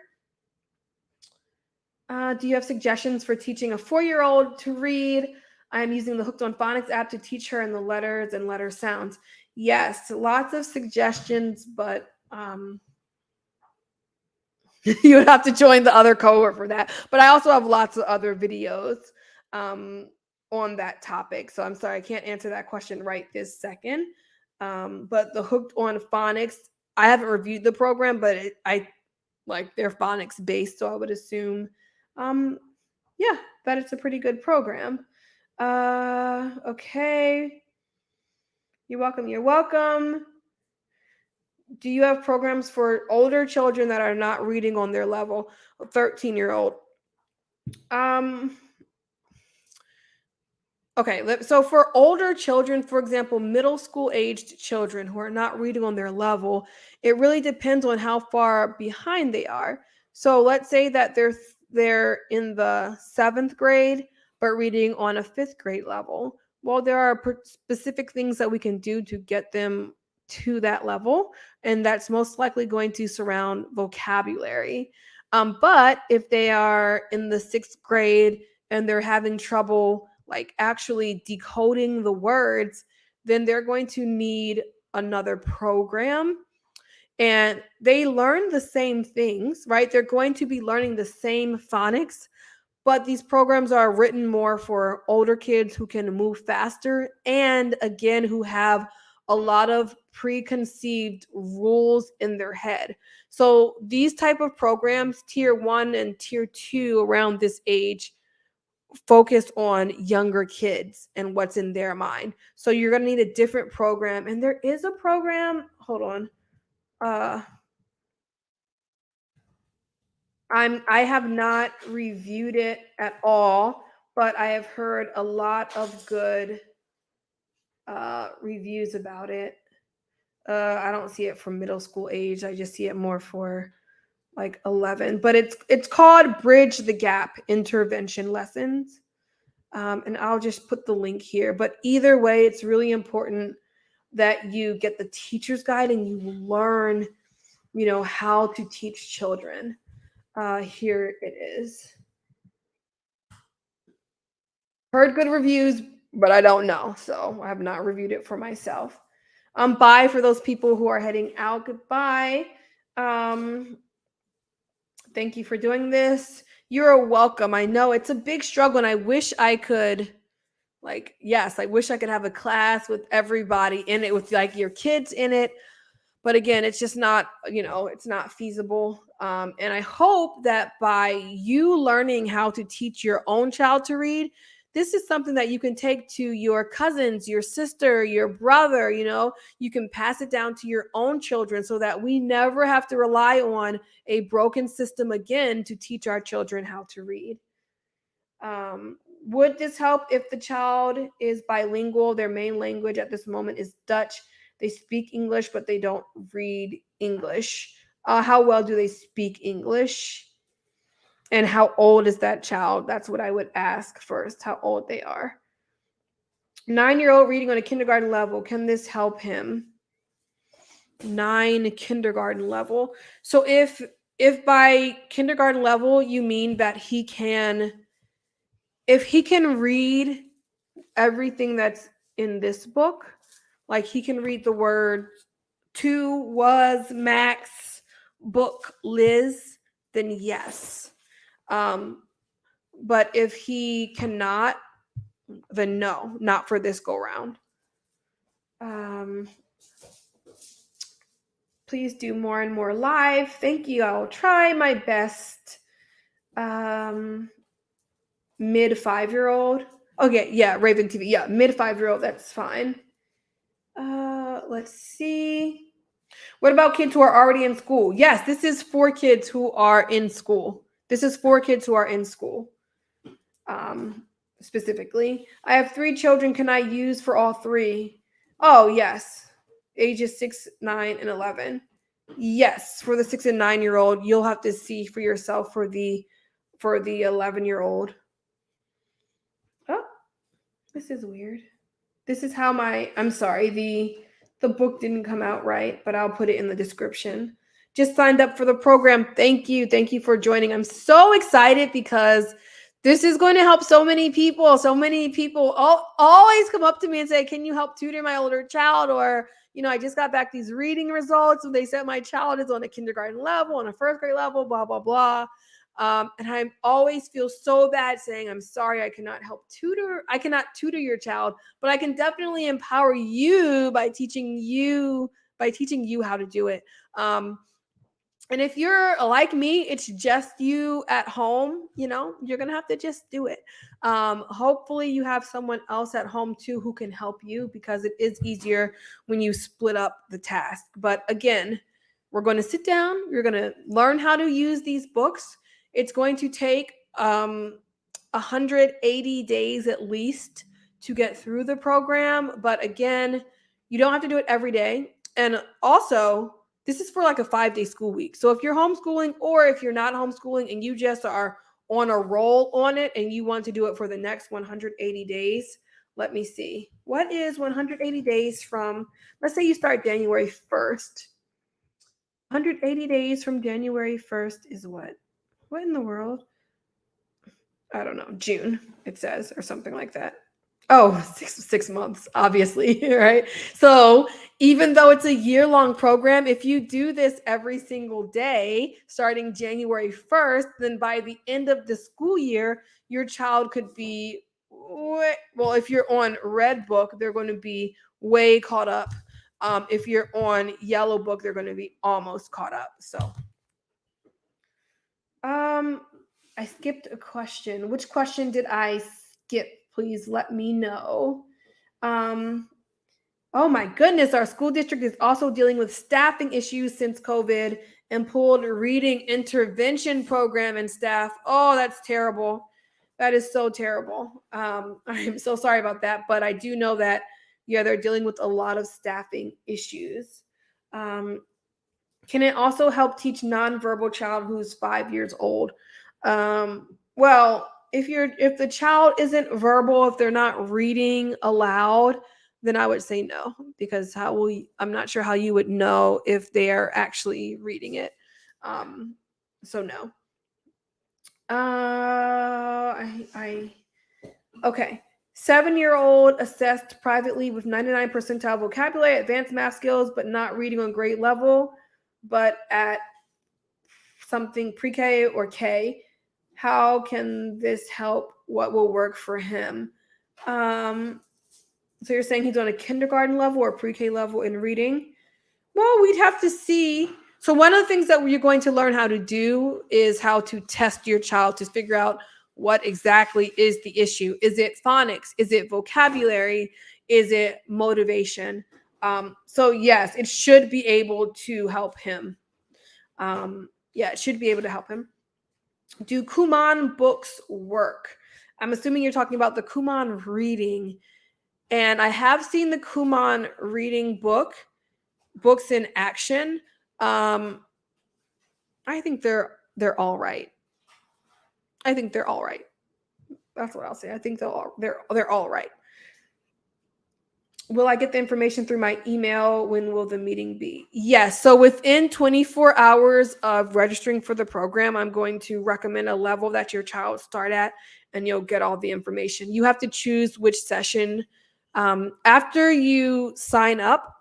Do you have suggestions for teaching a 4-year-old to read? I'm using the Hooked on Phonics app to teach her in the letters and letter sounds. Yes, lots of suggestions, but you would have to join the other cohort for that. But I also have lots of other videos on that topic. So I'm sorry, I can't answer that question right this second. But the Hooked on Phonics, I haven't reviewed the program, but I like they're phonics based, so I would assume, yeah, that it's a pretty good program. Okay. You're welcome. You're welcome. Do you have programs for older children that are not reading on their level? A 13-year-old. Okay, so for older children, for example, middle school aged children who are not reading on their level, it really depends on how far behind they are. So let's say that they're in the 7th grade but reading on a 5th grade level. Well, there are specific things that we can do to get them to that level, and that's most likely going to surround vocabulary. But if they are in the 6th grade and they're having trouble like actually decoding the words, then they're going to need another program. And they learn the same things, right? They're going to be learning the same phonics, but these programs are written more for older kids who can move faster and again who have a lot of preconceived rules in their head. So these type of programs, tier 1 and tier 2 around this age, focused on younger kids and what's in their mind. So you're going to need a different program. And there is a program, hold on. Uh I have not reviewed it at all, but I have heard a lot of good reviews about it. I don't see it for middle school age. I just see it more for like 11, but it's called Bridge the Gap Intervention Lessons. And I'll just put the link here. But either way, it's really important that you get the teacher's guide and you learn, how to teach children. Here it is. Heard good reviews, but I don't know. So I have not reviewed it for myself. Bye for those people who are heading out. Goodbye. Um, thank you for doing this. You're welcome. I know it's a big struggle, and I wish I could. Like, yes, I wish I could have a class with everybody in it, with like your kids in it. But again, it's just not, it's not feasible. And I hope that by you learning how to teach your own child to read, this is something that you can take to your cousins, your sister, your brother. You can pass it down to your own children so that we never have to rely on a broken system again to teach our children how to read. Would this help if the child is bilingual? Their main language at this moment is Dutch. They speak English, but they don't read English. How well do they speak English? And how old is that child? That's what I would ask first, how old they are. 9-year-old reading on a kindergarten level. Can this help him? 9 kindergarten level. So if by kindergarten level you mean that if he can read everything that's in this book, like he can read the word to, was, Max, book, Liz, then yes. But if he cannot, then no, not for this go round. Please do more and more live. Thank you. I'll try my best. Mid 5-year-old. Okay, yeah, Raven TV. Yeah, mid 5-year-old. That's fine. Let's see. What about kids who are already in school? Yes, this is for kids who are in school. This is for kids who are in school. Specifically, I have 3 children. Can I use for all 3? Oh, yes. Ages 6, 9, and 11. Yes, for the 6 and 9-year-old, you'll have to see for yourself for the 11-year-old. Oh, this is weird. This is how I'm sorry, The book didn't come out right, but I'll put it in the description. Just signed up for the program. Thank you. Thank you for joining. I'm so excited because this is going to help so many people. So many people always come up to me and say, "Can you help tutor my older child?" Or, I just got back these reading results. They said my child is on a kindergarten level, on a first grade level, blah, blah, blah. And I always feel so bad saying, "I'm sorry, I cannot help tutor. I cannot tutor your child, but I can definitely empower you by teaching you how to do it." And if you're like me, it's just you at home, you're going to have to just do it. Hopefully you have someone else at home too who can help you, because it is easier when you split up the task. But again, we're going to sit down, you're going to learn how to use these books. It's going to take 180 days at least to get through the program. But again, you don't have to do it every day. And also, this is for like a 5-day school week. So if you're homeschooling, or if you're not homeschooling and you just are on a roll on it and you want to do it for the next 180 days, let me see. What is 180 days from, let's say you start January 1st. 180 days from January 1st is what? What in the world? I don't know, June, it says, or something like that. Oh, six months, obviously, right? So even though it's a year-long program, if you do this every single day, starting January 1st, then by the end of the school year, your child could be, well, if you're on Red Book, they're going to be way caught up. If you're on Yellow Book, they're going to be almost caught up. So, I skipped a question. Which question did I skip? Please let me know. Oh my goodness, our school district is also dealing with staffing issues since COVID and pulled reading intervention program and staff. Oh, that's terrible. That is so terrible. I'm so sorry about that, but I do know that, yeah, they're dealing with a lot of staffing issues. Can it also help teach nonverbal child who's 5 years old? Well, if the child isn't verbal, if they're not reading aloud, then I would say no, because I'm not sure how you would know if they are actually reading it. So no. Okay. 7-year-old assessed privately with 99 percentile vocabulary, advanced math skills, but not reading on grade level, but at something pre-K or K. How can this help? What will work for him? So you're saying he's on a kindergarten level or pre-K level in reading? Well, we'd have to see. So one of the things that you're going to learn how to do is how to test your child to figure out what exactly is the issue. Is it phonics? Is it vocabulary? Is it motivation? So yes, it should be able to help him. Yeah, it should be able to help him. Do Kumon books work? I'm assuming you're talking about the Kumon reading. And I have seen the Kumon reading books in action. I think they're all right. I think they're all right. That's what I'll say. I think they're all right. Will I get the information through my email? When will the meeting be? Yes. So within 24 hours of registering for the program, I'm going to recommend a level that your child start at, and you'll get all the information. You have to choose which session. After you sign up,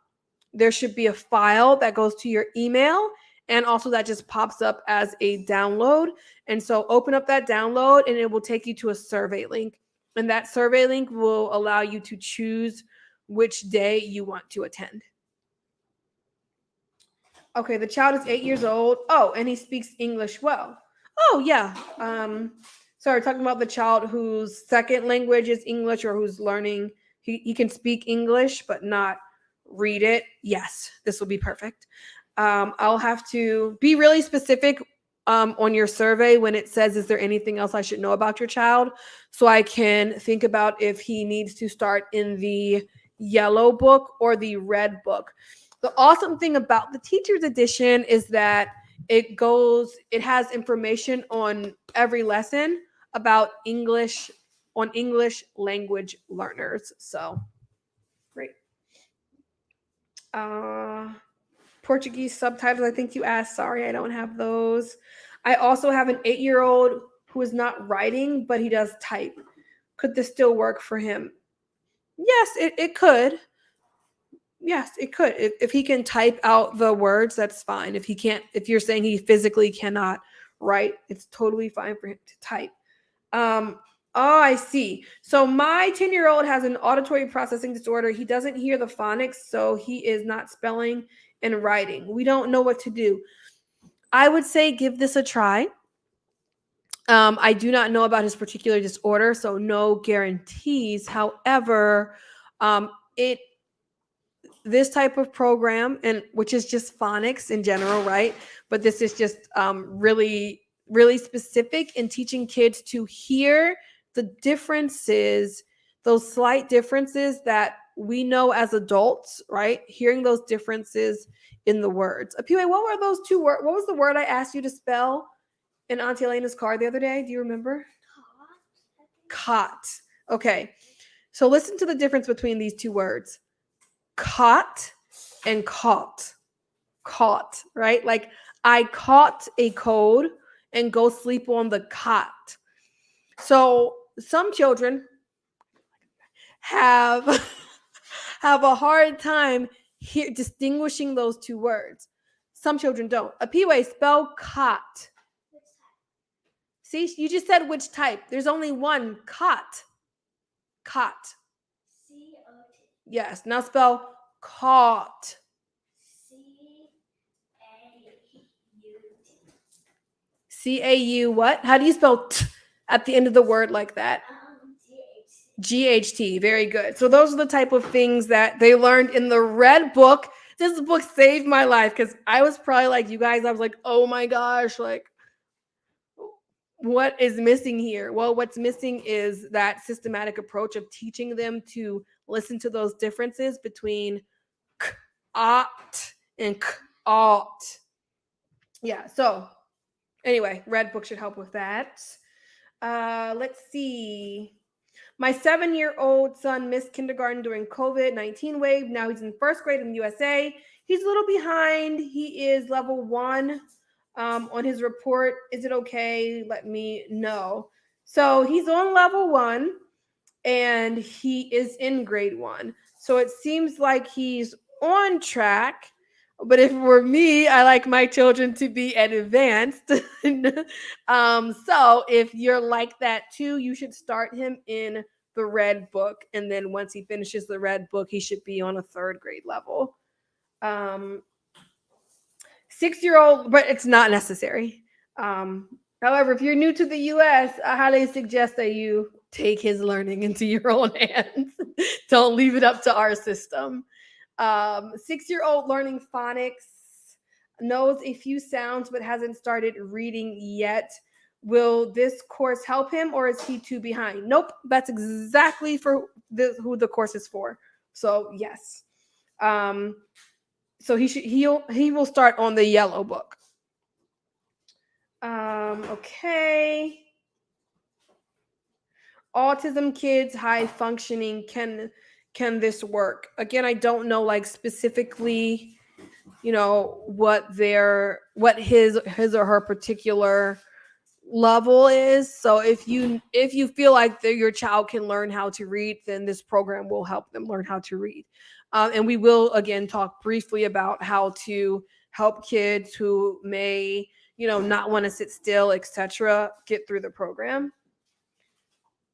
there should be a file that goes to your email, and also that just pops up as a download. And so open up that download and it will take you to a survey link. And that survey link will allow you to choose which day you want to attend. Okay, the child is 8 years old. Oh, and he speaks English well. Oh, yeah. Sorry, talking about the child whose second language is English, or who's learning. He can speak English, but not read it. Yes, this will be perfect. I'll have to be really specific on your survey when it says, is there anything else I should know about your child? So I can think about if he needs to start in the Yellow Book or the Red Book. The awesome thing about the Teacher's Edition is that it has information on every lesson about English language learners. So great. Uh, Portuguese subtitles, I think you asked. Sorry, I don't have those. I also have an 8-year-old who is not writing, but he does type. Could this still work for him? Yes, it could. Yes, it could. If he can type out the words, that's fine. If he can't, if you're saying he physically cannot write, it's totally fine for him to type. Um, oh, I see. So my 10-year-old has an auditory processing disorder. He doesn't hear the phonics, so he is not spelling and writing. We don't know what to do. I would say give this a try. I do not know about his particular disorder, so no guarantees. However, it this type of program, and which is just phonics in general, right? But this is just really, really specific in teaching kids to hear the differences, those slight differences that we know as adults, right? Hearing those differences in the words. Apia, what were those two words? What was the word I asked you to spell in Auntie Elena's car the other day? Do you remember? Cot. Okay. So listen to the difference between these two words. Caught and caught. Caught, right? Like I caught a cold and go sleep on the cot. So some children have have a hard time distinguishing those two words. Some children don't. Apiwe, spell cot. See, you just said which type. There's only one, cot. Cot. C-O-T. Yes, now spell caught. C-A-U what? How do you spell t at the end of the word like that? G-H-T. Very good. So those are the type of things that they learned in the red book. This book saved my life because I was probably like you guys. I was like, oh my gosh, like what is missing here? Well, what's missing is that systematic approach of teaching them to listen to those differences between k-ot and k-ot. Yeah, so anyway, red book should help with that. Let's see. My 7-year-old son missed kindergarten during COVID-19 wave. Now he's in first grade in the USA. He's a little behind. He is level 1 on his report. Is it okay? Let me know. So he's on level 1 and he is in grade 1. So it seems like he's on track. But if it were me, I like my children to be advanced. So if you're like that too, you should start him in the red book. And then once he finishes the red book, he should be on a 3rd grade level. 6-year-old, but it's not necessary. However, if you're new to the US, I highly suggest that you take his learning into your own hands. Don't leave it up to our system. 6-year-old learning phonics, knows a few sounds but hasn't started reading yet. Will this course help him or is he too behind? Nope, that's exactly for who the course is for. So yes. So he will start on the yellow book. Okay. Autism kids, high functioning, can this work? Again, I don't know like specifically, what his or her particular level is. So if you feel like your child can learn how to read, then this program will help them learn how to read. And we will again talk briefly about how to help kids who may, not want to sit still, etc., get through the program.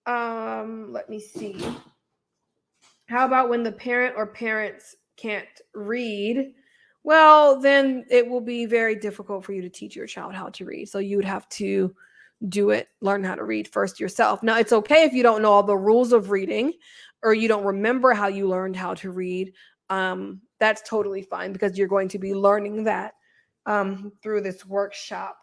Let me see. How about when the parent or parents can't read? Well, then it will be very difficult for you to teach your child how to read. So you would have to learn how to read first yourself. Now, it's okay if you don't know all the rules of reading or you don't remember how you learned how to read. That's totally fine because you're going to be learning that through this workshop.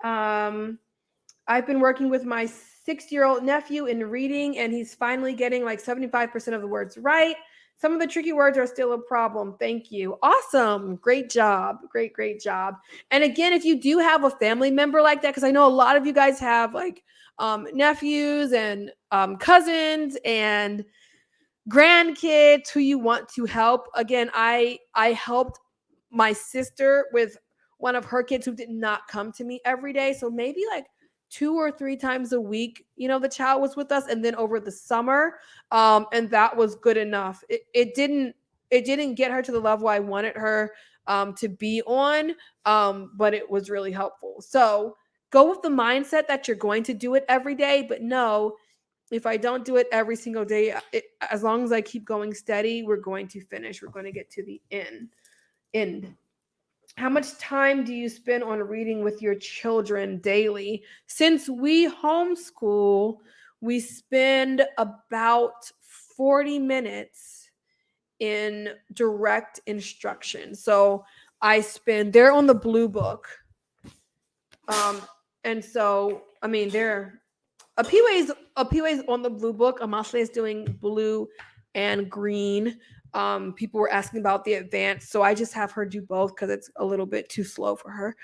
I've been working with my 6-year-old nephew in reading, and he's finally getting like 75% of the words right. Some of the tricky words are still a problem. Thank you. Awesome. Great job. Great job. And again, if you do have a family member like that, because I know a lot of you guys have like nephews and cousins and grandkids who you want to help. Again, I helped my sister with one of her kids who did not come to me every day. So maybe like 2 or 3 times a week, the child was with us, and then over the summer, and that was good enough. It didn't get her to the level I wanted her to be on, but it was really helpful. So go with the mindset that you're going to do it every day, but no, if I don't do it every single day, as long as I keep going steady, we're going to finish. We're going to get to the end. How much time do you spend on reading with your children daily? Since we homeschool, we spend about 40 minutes in direct instruction. So they're on the blue book. And so, I mean, they're Apiwe's on the blue book. Amasle is doing blue and green. People were asking about the advanced, so I just have her do both because it's a little bit too slow for her.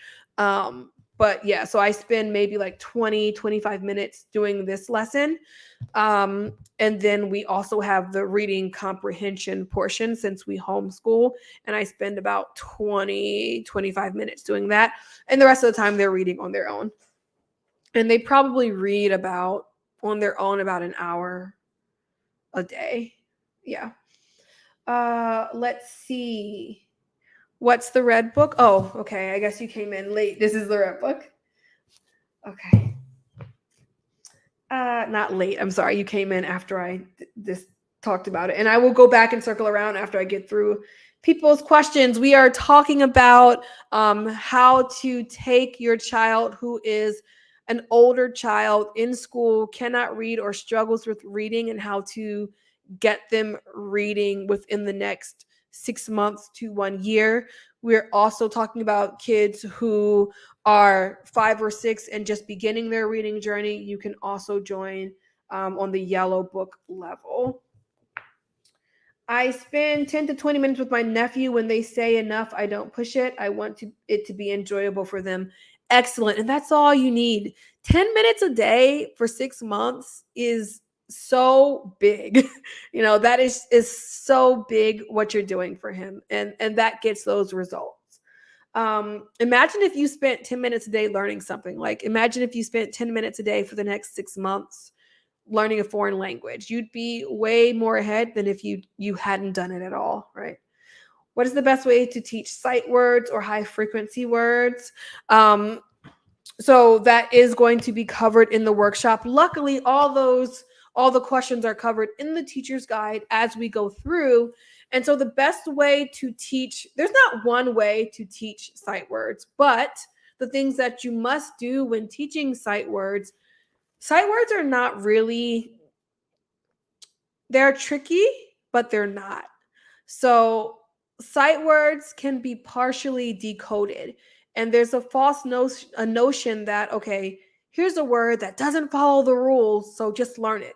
But yeah, so I spend maybe like 20-25 minutes doing this lesson. And then we also have the reading comprehension portion since we homeschool, and I spend about 20-25 minutes doing that. And the rest of the time they're reading on their own. And they probably read on their own about an hour a day. Yeah. Let's see. What's the red book? Oh, okay. I guess you came in late. This is the red book. Okay. Not late. I'm sorry. You came in after I just talked about it. And I will go back and circle around after I get through people's questions. We are talking about how to take your child who is an older child in school, cannot read or struggles with reading, and how to get them reading within the next 6 months to 1 year. We're also talking about kids who are 5 or 6 and just beginning their reading journey. You can also join on the yellow book level. I spend 10 to 20 minutes with my nephew. When they say enough, I don't push it. I want it to be enjoyable for them. Excellent. And that's all you need. 10 minutes a day for 6 months is so big. That is so big what you're doing for him. And that gets those results. Imagine if you spent 10 minutes a day learning something. Like, imagine if you spent 10 minutes a day for the next 6 months learning a foreign language. You'd be way more ahead than if you hadn't done it at all, right? What is the best way to teach sight words or high frequency words? So that is going to be covered in the workshop. Luckily, all the questions are covered in the teacher's guide as we go through. And so the best way to teach, there's not one way to teach sight words, but the things that you must do when teaching sight words are not really, they're tricky, but they're not. So sight words can be partially decoded. And there's a false notion that, okay, here's a word that doesn't follow the rules, so just learn it.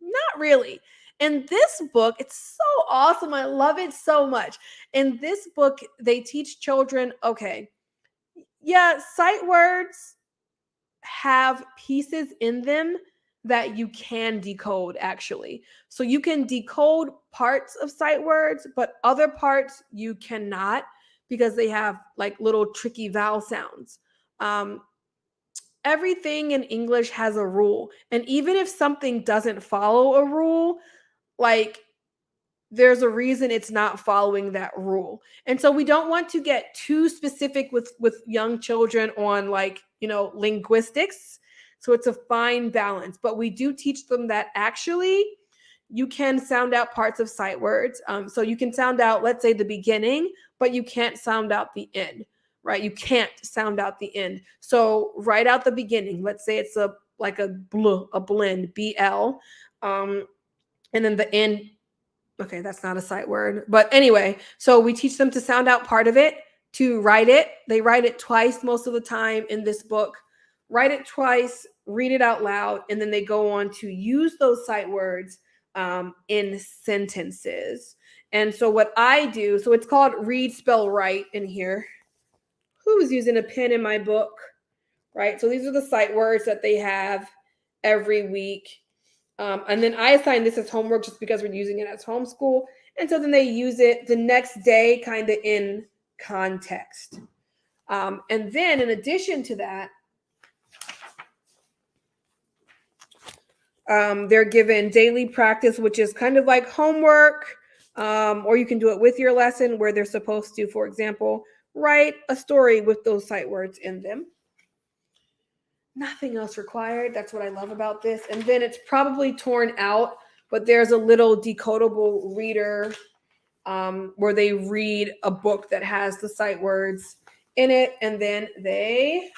Not really. In this book, it's so awesome. I love it so much. In this book, they teach children, okay, yeah, sight words have pieces in them that you can decode, actually. So you can decode parts of sight words, but other parts you cannot, because they have like little tricky vowel sounds. Everything in English has a rule. And even if something doesn't follow a rule, like, there's a reason it's not following that rule. And so we don't want to get too specific with young children on, like, linguistics. So it's a fine balance, but we do teach them that actually you can sound out parts of sight words. So you can sound out, let's say, the beginning, but you can't sound out the end, right? You can't sound out the end. So write out the beginning. Let's say it's a blend, BL. And then the end. Okay, that's not a sight word. But anyway, so we teach them to sound out part of it, to write it. They write it twice most of the time in this book. Write it twice, read it out loud, and then they go on to use those sight words in sentences. And so what I do, so it's called Read, Spell, Write in here. Who's using a pen in my book, right? So these are the sight words that they have every week. And then I assign this as homework just because we're using it as homeschool. And so then they use it the next day, kind of in context. And then in addition to that, they're given daily practice, which is kind of like homework, or you can do it with your lesson where they're supposed to, for example, write a story with those sight words in them. Nothing else required. That's what I love about this. And then it's probably torn out, but there's a little decodable reader where they read a book that has the sight words in it, and then they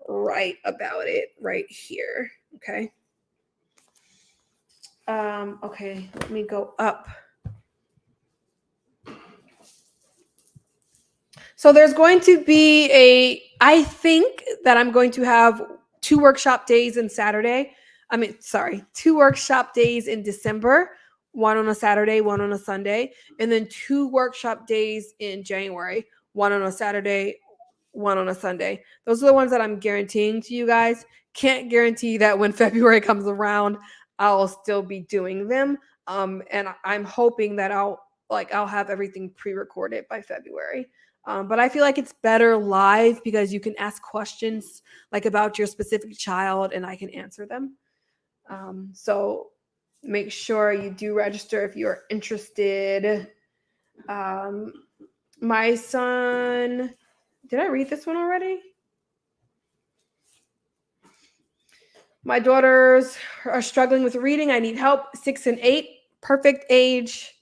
write about it right here. Okay. Okay, let me go up. So there's going to be I think that I'm going to have 2 workshop days in Saturday. 2 workshop days in December, one on a Saturday, one on a Sunday, and then 2 workshop days in January, one on a Saturday, one on a Sunday. Those are the ones that I'm guaranteeing to you guys. Can't guarantee that when February comes around, I'll still be doing them. And I'm hoping that I'll have everything pre-recorded by February. But I feel like it's better live because you can ask questions like about your specific child and I can answer them. So make sure you do register if you're interested. My son, did I read this one already? My daughters are struggling with reading. I need help. 6 and 8, perfect age.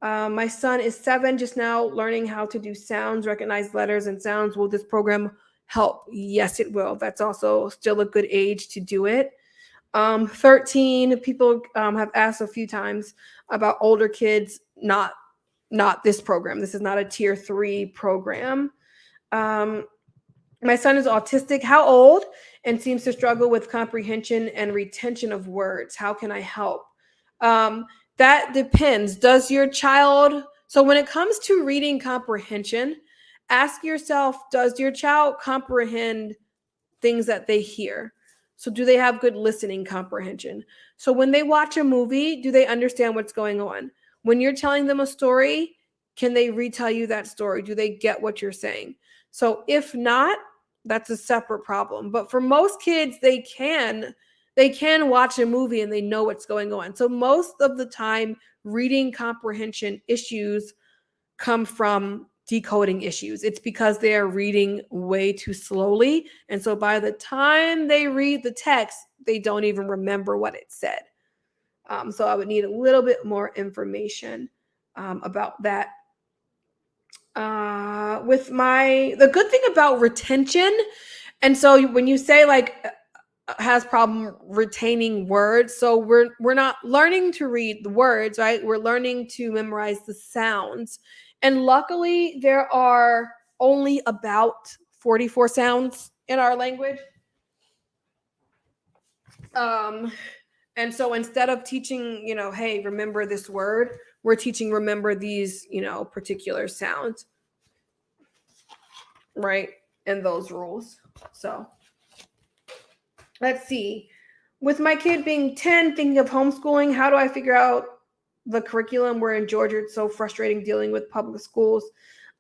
My son is 7, just now learning how to do sounds, recognize letters and sounds. Will this program help? Yes, it will. That's also still a good age to do it. 13, people have asked a few times about older kids, not this program. This is not a tier 3 program. My son is autistic. How old? And seems to struggle with comprehension and retention of words. How can I help? That depends. Does your child, so when it comes to reading comprehension, ask yourself, does your child comprehend things that they hear? So do they have good listening comprehension? So when they watch a movie, do they understand what's going on? When you're telling them a story, can they retell you that story? Do they get what you're saying? So if not, that's a separate problem. But for most kids, they can watch a movie and they know what's going on. So most of the time, reading comprehension issues come from decoding issues. It's because they are reading way too slowly. And so by the time they read the text, they don't even remember what it said. So I would need a little bit more information about that. The good thing about retention, and so when you say has problem retaining words, so we're not learning to read the words, right? We're learning to memorize the sounds. And luckily there are only about 44 sounds in our language. And so instead of teaching, hey, remember this word, we're teaching remember these, particular sounds, right? And those rules. So let's see. With my kid being 10, thinking of homeschooling, how do I figure out the curriculum? We're in Georgia. It's so frustrating dealing with public schools.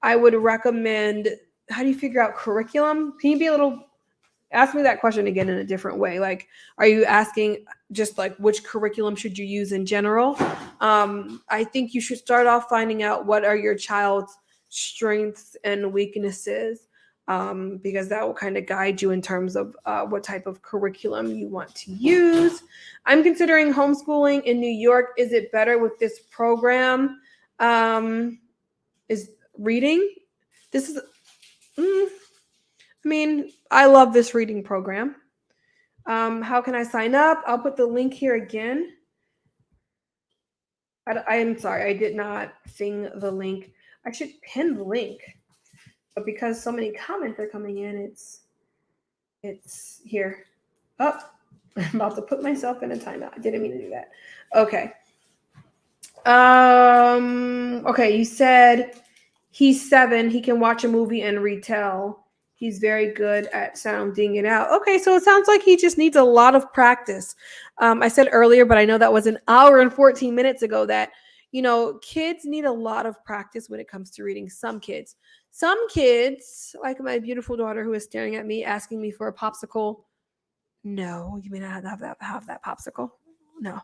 I would recommend, how do you figure out curriculum? Can you ask me that question again in a different way? Like, are you asking just like which curriculum should you use in general? I think you should start off finding out what are your child's strengths and weaknesses, because that will kind of guide you in terms of what type of curriculum you want to use. I'm considering homeschooling in New York. Is it better with this program? Is reading? This is, I love this reading program. How can I sign up? I'll put the link here again. I am sorry, I did not sing the link. I should pin the link, but because so many comments are coming in, it's here. Oh, I'm about to put myself in a timeout. I didn't mean to do that. Okay. Okay, you said he's 7. He can watch a movie and retell. He's very good at sounding it out. Okay, so it sounds like he just needs a lot of practice. I said earlier, but I know that was an hour and 14 minutes ago that, kids need a lot of practice when it comes to reading. Some kids, like my beautiful daughter who is staring at me, asking me for a popsicle. No, you may not have that popsicle. No.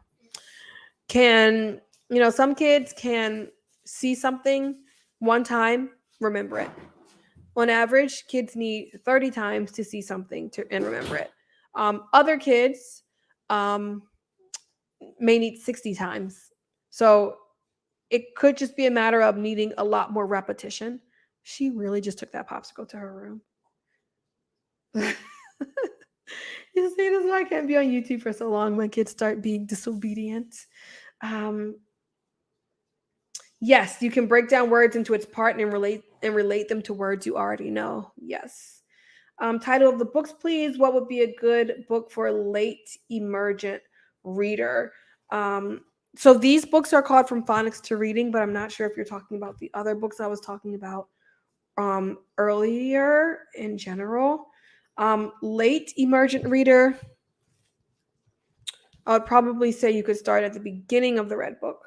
Some kids can see something one time, remember it. On average, kids need 30 times to see something and remember it. Other kids um, may need 60 times. So it could just be a matter of needing a lot more repetition. She really just took that popsicle to her room. You see, this is why I can't be on YouTube for so long. My kids start being disobedient. Yes, you can break down words into its part and relate them to words you already know. Yes. Title of the books, please. What would be a good book for a late emergent reader? So these books are called From Phonics to Reading, but I'm not sure if you're talking about the other books I was talking about earlier in general. Late emergent reader, I would probably say you could start at the beginning of the Red Book.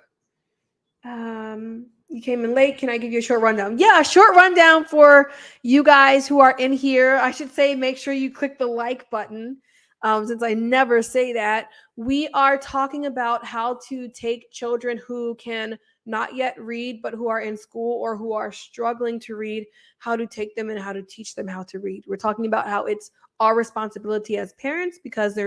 You came in late. Can I give you a short rundown? Yeah, a short rundown for you guys who are in here. I should say, make sure you click the like button. Since I never say that, we are talking about how to take children who can not yet read, but who are in school or who are struggling to read, how to take them and how to teach them how to read. We're talking about how it's our responsibility as parents because they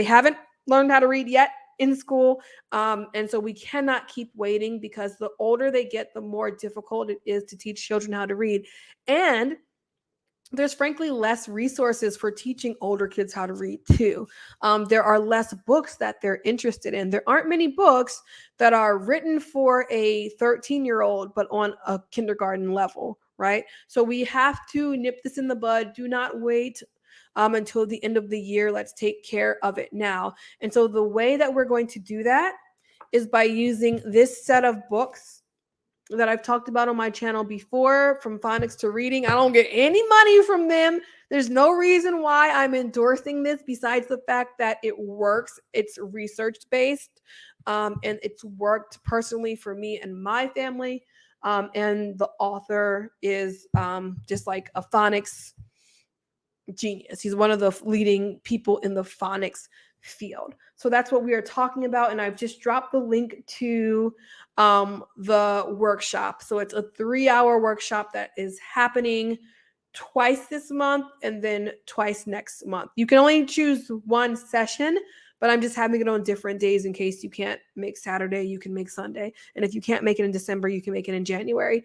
haven't learned how to read yet in school. And so we cannot keep waiting because the older they get, the more difficult it is to teach children how to read. And there's frankly less resources for teaching older kids how to read too. There are less books that they're interested in. There aren't many books that are written for a 13-year-old, but on a kindergarten level, right? So we have to nip this in the bud. Do not wait until the end of the year. Let's take care of it now. And so the way that we're going to do that is by using this set of books that I've talked about on my channel before, From Phonics to Reading. I don't get any money from them. There's no reason why I'm endorsing this besides the fact that it works. It's research based, and it's worked personally for me and my family. And the author is just like a phonics genius. He's one of the leading people in the phonics field. So that's what we are talking about. And I've just dropped the link to the workshop. So it's a 3-hour workshop that is happening twice this month and then twice next month. You can only choose one session, but I'm just having it on different days in case you can't make Saturday, you can make Sunday. And if you can't make it in December, you can make it in January.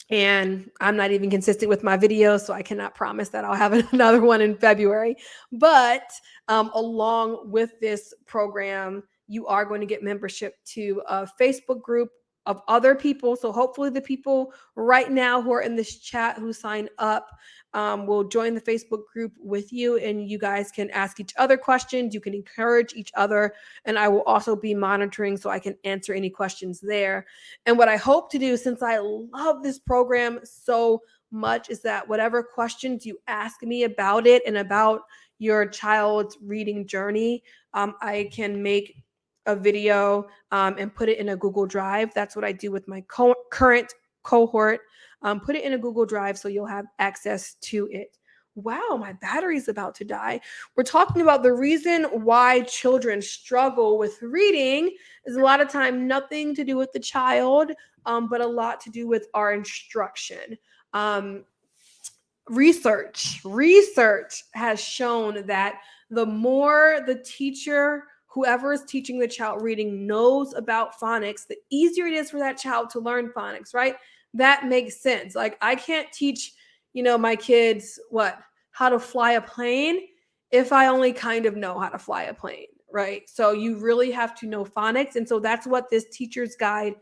And I'm not even consistent with my videos, so I cannot promise that I'll have another one in February. But along with this program, you are going to get membership to a Facebook group of other people. So hopefully the people right now who are in this chat who sign up will join the Facebook group with you, and you guys can ask each other questions. You can encourage each other, and I will also be monitoring so I can answer any questions there. And what I hope to do, since I love this program so much, is that whatever questions you ask me about it and about your child's reading journey, I can make a video and put it in a Google Drive. That's what I do with my current cohort. Put it in a Google Drive so you'll have access to it. Wow, my battery's about to die. We're talking about the reason why children struggle with reading is a lot of time nothing to do with the child, but a lot to do with our instruction. Research has shown that the more the teacher, whoever is teaching the child reading, knows about phonics, the easier it is for that child to learn phonics, right? That makes sense. Like I can't teach, my kids how to fly a plane if I only kind of know how to fly a plane, right? So you really have to know phonics. And so that's what this teacher's guide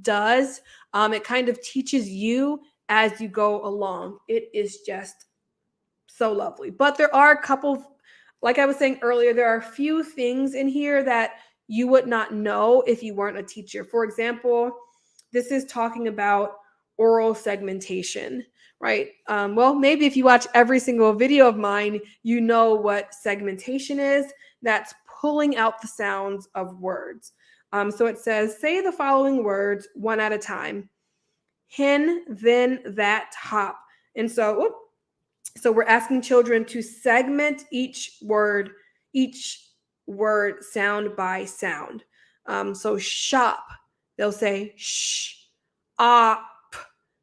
does. It kind of teaches you as you go along. It is just so lovely. But there are a couple, like I was saying earlier, there are a few things in here that you would not know if you weren't a teacher. For example, this is talking about oral segmentation, right? Well, maybe if you watch every single video of mine, you know what segmentation is. That's pulling out the sounds of words. So it says, say the following words one at a time. Hen, then, that, hop. And so we're asking children to segment each word sound by sound. So shop, they'll say sh, op.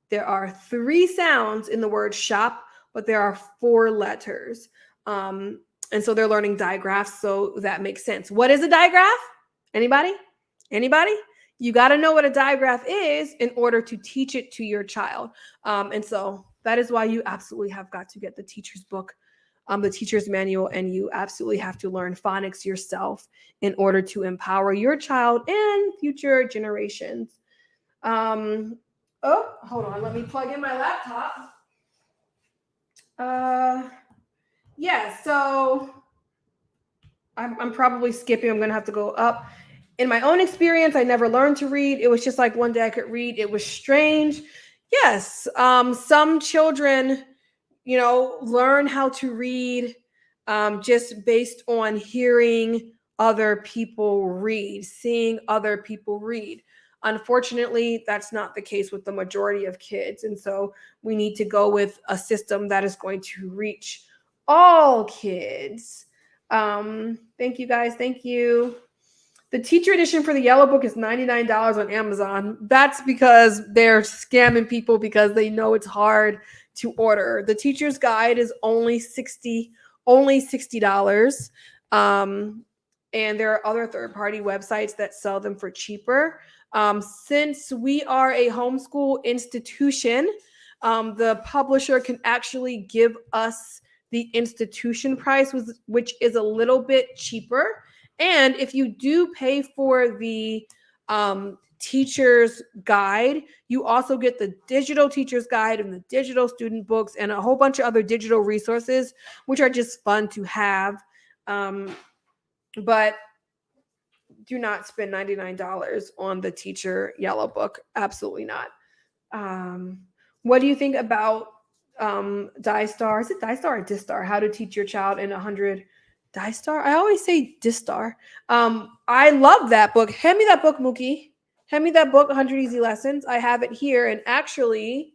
There are 3 sounds in the word shop, but there are 4 letters. And so they're learning digraphs, so that makes sense. What is a digraph? Anybody? Anybody? You got to know what a digraph is in order to teach it to your child. And so that is why you absolutely have got to get the teacher's book, the teacher's manual, and you absolutely have to learn phonics yourself in order to empower your child and future generations. Oh, hold on. Let me plug in my laptop. Yeah, so I'm probably skipping. I'm going to have to go up. In my own experience, I never learned to read. It was just like one day I could read. It was strange. Yes, some children, learn how to read just based on hearing other people read, seeing other people read. Unfortunately, that's not the case with the majority of kids. And so we need to go with a system that is going to reach all kids. Thank you guys. Thank you. The teacher edition for the yellow book is $99 on Amazon. That's because they're scamming people because they know it's hard to order. The teacher's guide is only $60. And there are other third-party websites that sell them for cheaper. Since we are a homeschool institution, the publisher can actually give us the institution price, which is a little bit cheaper. And if you do pay for the teacher's guide, you also get the digital teacher's guide and the digital student books and a whole bunch of other digital resources, which are just fun to have. But do not spend $99 on the teacher yellow book. Absolutely not. What do you think about DISTAR? Is it DISTAR or DISTAR? How to teach your child in 100 DISTAR? I always say DISTAR. I love that book. Hand me that book, Mookie. Hand me that book, 100 Easy Lessons. I have it here, and actually,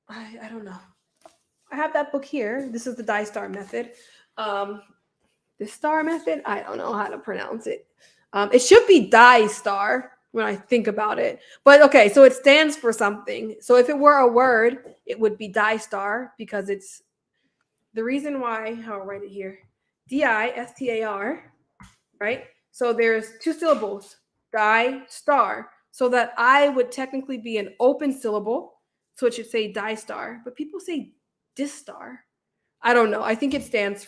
I don't know. I have that book here. This is the DISTAR method. The star method, I don't know how to pronounce it. It should be DISTAR when I think about it. But okay, so it stands for something. So if it were a word, it would be DISTAR because it's the reason why, I'll write it here, DISTAR, right? So there's 2 syllables, DISTAR. So that I would technically be an open syllable. So it should say DISTAR, but people say DISTAR. I don't know. I think it stands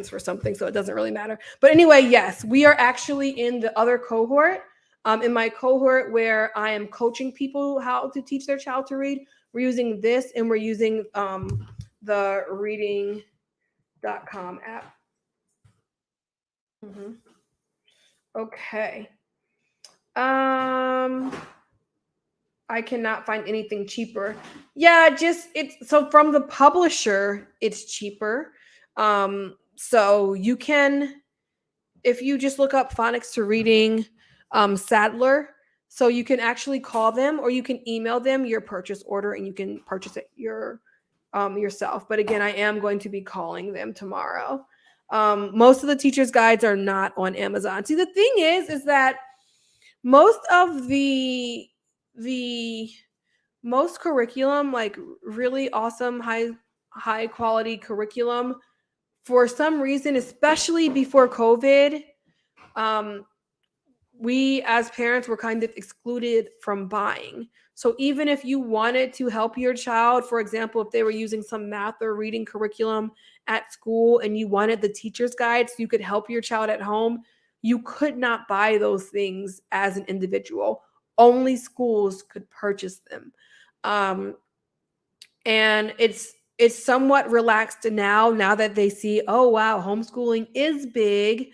for something, so it doesn't really matter. But anyway, yes, we are actually in the other cohort. In my cohort where I am coaching people how to teach their child to read, we're using this, and we're using the reading.com app. Okay. I cannot find anything cheaper. Yeah, so from the publisher, it's cheaper. So you can, if you just look up phonics to reading, Sadler, so you can actually call them or you can email them your purchase order and you can purchase it yourself. But again, I am going to be calling them tomorrow. Most of the teacher's guides are not on Amazon. See, the thing is that most of the most curriculum, like really awesome, high quality curriculum, for some reason, especially before COVID, we as parents were kind of excluded from buying. So even if you wanted to help your child, for example, if they were using some math or reading curriculum at school and you wanted the teacher's guide so you could help your child at home, you could not buy those things as an individual. Only schools could purchase them. And it's somewhat relaxed now that they see, oh wow, homeschooling is big.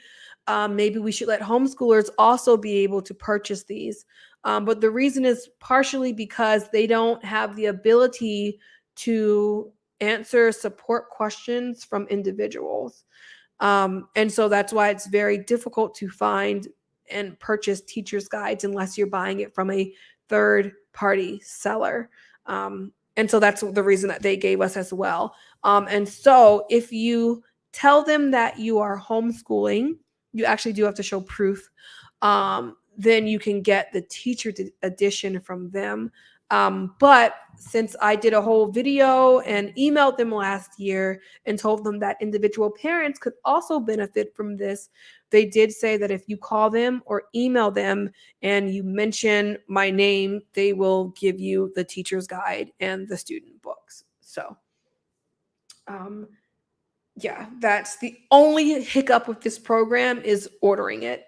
maybe we should let homeschoolers also be able to purchase these. But the reason is partially because they don't have the ability to answer support questions from individuals. And so that's why it's very difficult to find and purchase teachers' guides unless you're buying it from a third party seller. And so that's the reason that they gave us as well. And so if you tell them that you are homeschooling, you actually do have to show proof. Then you can get the teacher edition from them. But since I did a whole video and emailed them last year and told them that individual parents could also benefit from this, they did say that if you call them or email them and you mention my name, they will give you the teacher's guide and the student books. So, yeah, that's the only hiccup with this program is ordering it.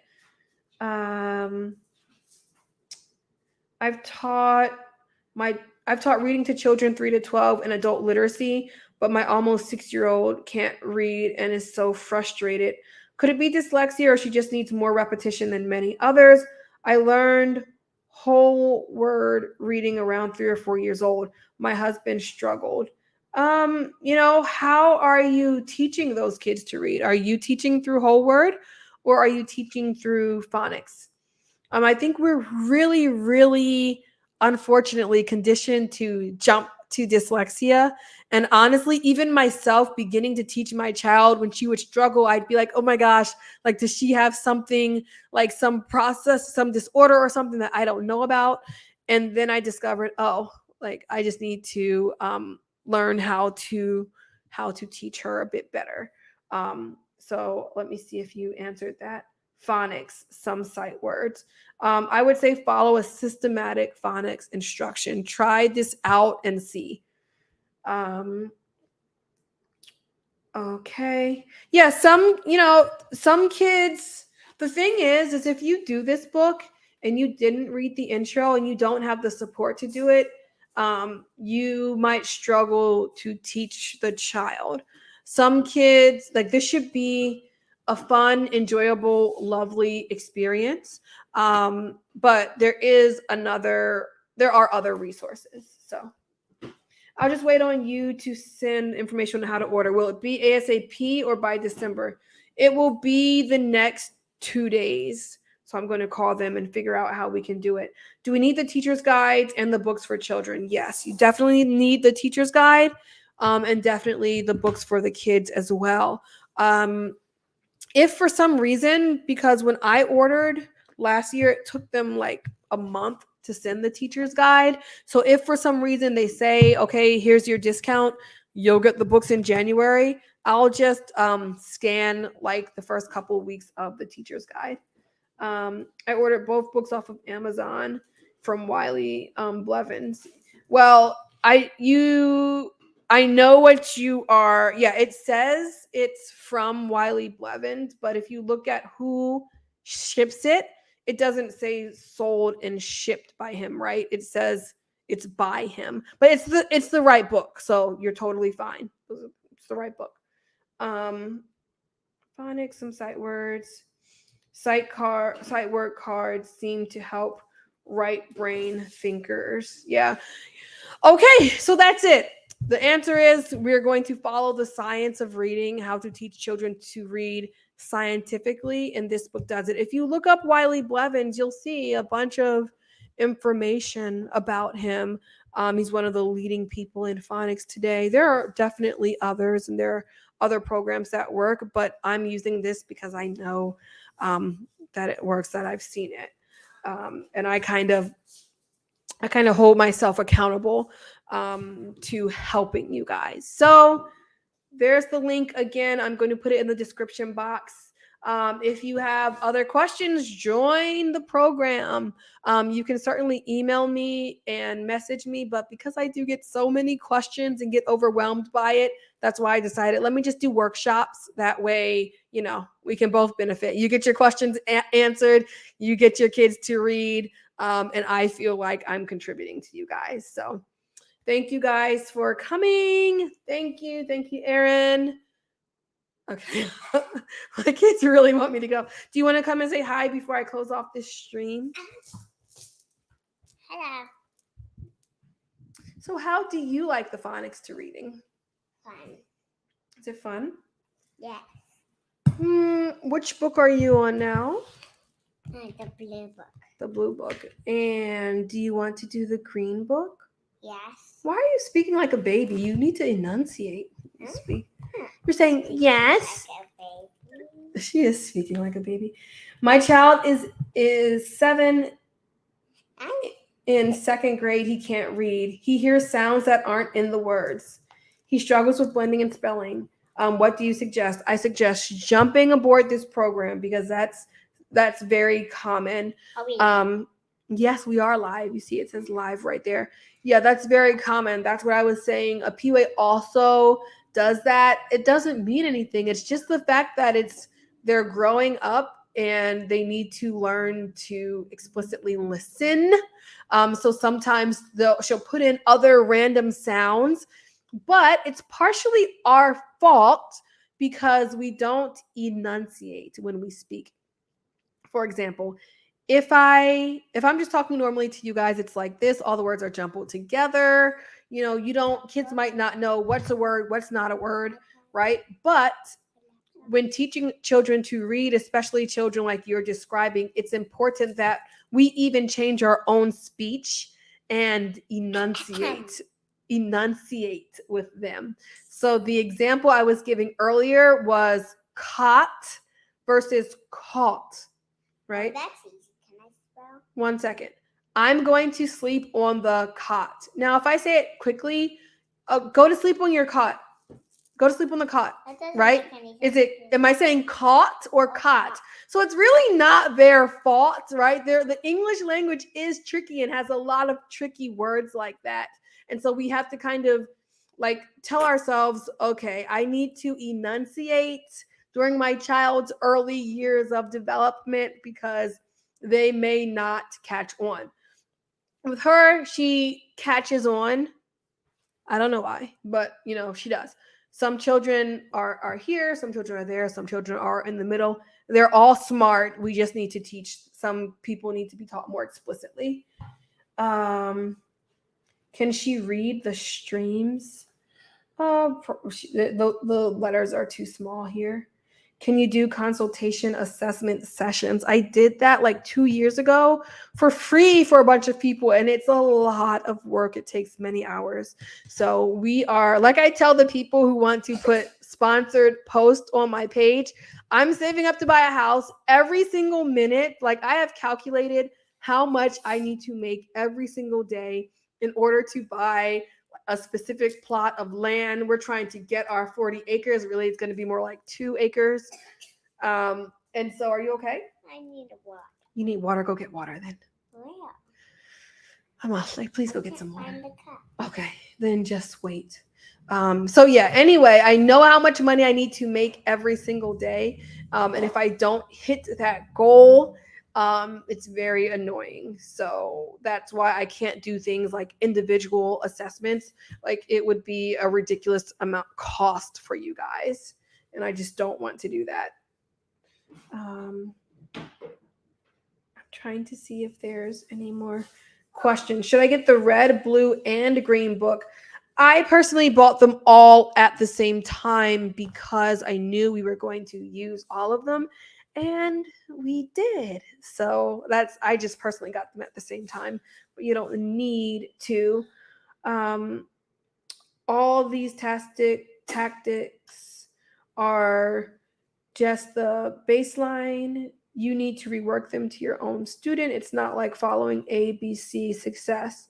I've taught reading to children 3 to 12 and adult literacy, but my almost 6-year-old can't read and is so frustrated. Could it be dyslexia or she just needs more repetition than many others? I learned whole word reading around 3 or 4 years old. My husband struggled. How are you teaching those kids to read? Are you teaching through whole word or are you teaching through phonics? I think we're really, really unfortunately conditioned to jump to dyslexia. And honestly, even myself beginning to teach my child when she would struggle, I'd be like, oh my gosh, like, does she have something like some process, some disorder or something that I don't know about? And then I discovered, oh, like I just need to learn how to teach her a bit better. So let me see if you answered that. Phonics, some sight words. I would say follow a systematic phonics instruction. Try this out and see. Okay. Yeah, some kids, the thing is if you do this book and you didn't read the intro and you don't have the support to do it, you might struggle to teach the child. Some kids, like this should be a fun, enjoyable, lovely experience. But there are other resources. So I'll just wait on you to send information on how to order. Will it be ASAP or by December? It will be the next 2 days. So I'm going to call them and figure out how we can do it. Do we need the teacher's guides and the books for children? Yes, you definitely need the teacher's guide, and definitely the books for the kids as well. If for some reason, because when I ordered last year, it took them like a month to send the teacher's guide. So if for some reason they say, okay, here's your discount, you'll get the books in January, I'll just scan like the first couple of weeks of the teacher's guide. I ordered both books off of Amazon from Wiley Blevins. Well, I know what you are. Yeah, it says it's from Wiley Blevins, but if you look at who ships it, it doesn't say sold and shipped by him, right? It says it's by him, but it's the right book, so you're totally fine. It's the right book. Phonics, some sight words. Sight word cards seem to help right brain thinkers. Yeah. Okay, so that's it. The answer is we're going to follow the science of reading, how to teach children to read scientifically, and this book does it. If you look up Wiley Blevins, you'll see a bunch of information about him. He's one of the leading people in phonics today. There are definitely others, and there are other programs that work, but I'm using this because I know that it works, that I've seen it. And I kind of hold myself accountable to helping you guys. So there's the link again. I'm going to put it in the description box. If you have other questions, join the program. You can certainly email me and message me, but because I do get so many questions and get overwhelmed by it, that's why I decided, let me just do workshops. That way, we can both benefit. You get your questions answered, you get your kids to read, and I feel like I'm contributing to you guys. So thank you guys for coming. Thank you, Erin. Okay. My kids really want me to go. Do you want to come and say hi before I close off this stream? Hello. So, how do you like the phonics to reading? Fun. Is it fun? Yes. Which book are you on now? The blue book. The blue book. And do you want to do the green book? Yes. Why are you speaking like a baby? You need to enunciate. Huh? Speak. You're saying yes. Like a baby. She is speaking like a baby. My child is 7 in second grade. He can't read. He hears sounds that aren't in the words. He struggles with blending and spelling. What do you suggest? I suggest jumping aboard this program because that's very common. Are we Yes, we are live. You see, it says live right there. Yeah, that's very common. That's what I was saying. A PWA also does that. It doesn't mean anything. It's just the fact that they're growing up and they need to learn to explicitly listen. So sometimes she'll put in other random sounds, but it's partially our fault because we don't enunciate when we speak. For example, if I'm just talking normally to you guys, it's like this, all the words are jumbled together. Kids might not know what's a word, what's not a word, right? But when teaching children to read, especially children like you're describing, it's important that we even change our own speech and enunciate with them. So the example I was giving earlier was caught versus caught, right? That's easy. Can I spell? 1 second. I'm going to sleep on the cot. Now, if I say it quickly, go to sleep on your cot. Go to sleep on the cot, right? Am I saying caught or cot? So it's really not their fault, right? The English language is tricky and has a lot of tricky words like that. And so we have to kind of like tell ourselves, okay, I need to enunciate during my child's early years of development because they may not catch on. With her, she catches on. I don't know why, but she does. Some children are here, some children are there, some children are in the middle. They're all smart. We just need to teach. Some people need to be taught more explicitly. Can she read the streams? The letters are too small here. Can you do consultation assessment sessions? I did that like 2 years ago for free for a bunch of people, and it's a lot of work. It takes many hours. So we are, like I tell the people who want to put sponsored posts on my page, I'm saving up to buy a house every single minute. Like I have calculated how much I need to make every single day in order to buy a specific plot of land. We're trying to get our 40 acres. Really, it's going to be more like 2 acres. And so, are you okay? I need water. You need water. Go get water then. Where? Come on, like, please go get some water. Find the cup. Okay, then just wait. So yeah, anyway, I know how much money I need to make every single day. And if I don't hit that goal, it's very annoying. So that's why I can't do things like individual assessments. Like it would be a ridiculous amount cost for you guys. And I just don't want to do that. I'm trying to see if there's any more questions. Should I get the red, blue, and green book? I personally bought them all at the same time because I knew we were going to use all of them, and we did. So I just personally got them at the same time, but you don't need to. All these tactics are just the baseline. You need to rework them to your own student. It's not like following ABC success.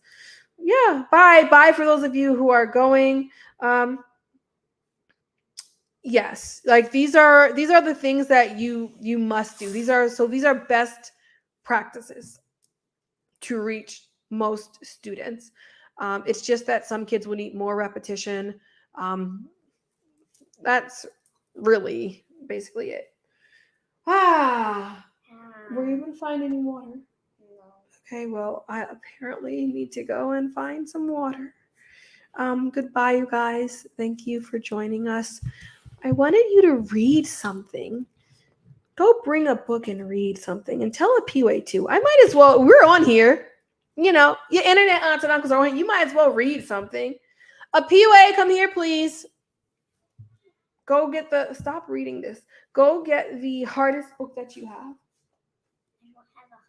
Yeah, bye for those of you who are going. Yes, like these are the things that you must do. These are best practices to reach most students. It's just that some kids will need more repetition. That's really basically it. Were you able to find any water? No. Okay, well, I apparently need to go and find some water. Goodbye, you guys. Thank you for joining us. I wanted you to read something. Go bring a book and read something, and tell a PUA too. I might as well. We're on here. You know, your internet aunts and uncles are on here. You might as well read something. A PUA, come here, please. Go get stop reading this. Go get the hardest book that you have. I don't have a hard.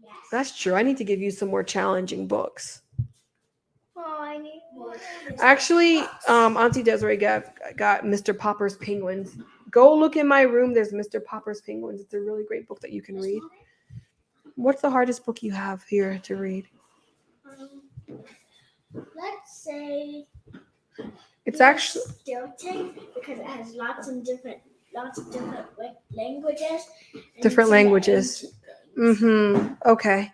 Yes. That's true. I need to give you some more challenging books. Oh, I need more. Actually, Auntie Desiree got Mr. Popper's Penguins. Go look in my room. There's Mr. Popper's Penguins. It's a really great book that you can read. What's the hardest book you have here to read? Let's say It's actually Stilton, because it has lots of different languages. different languages. Okay.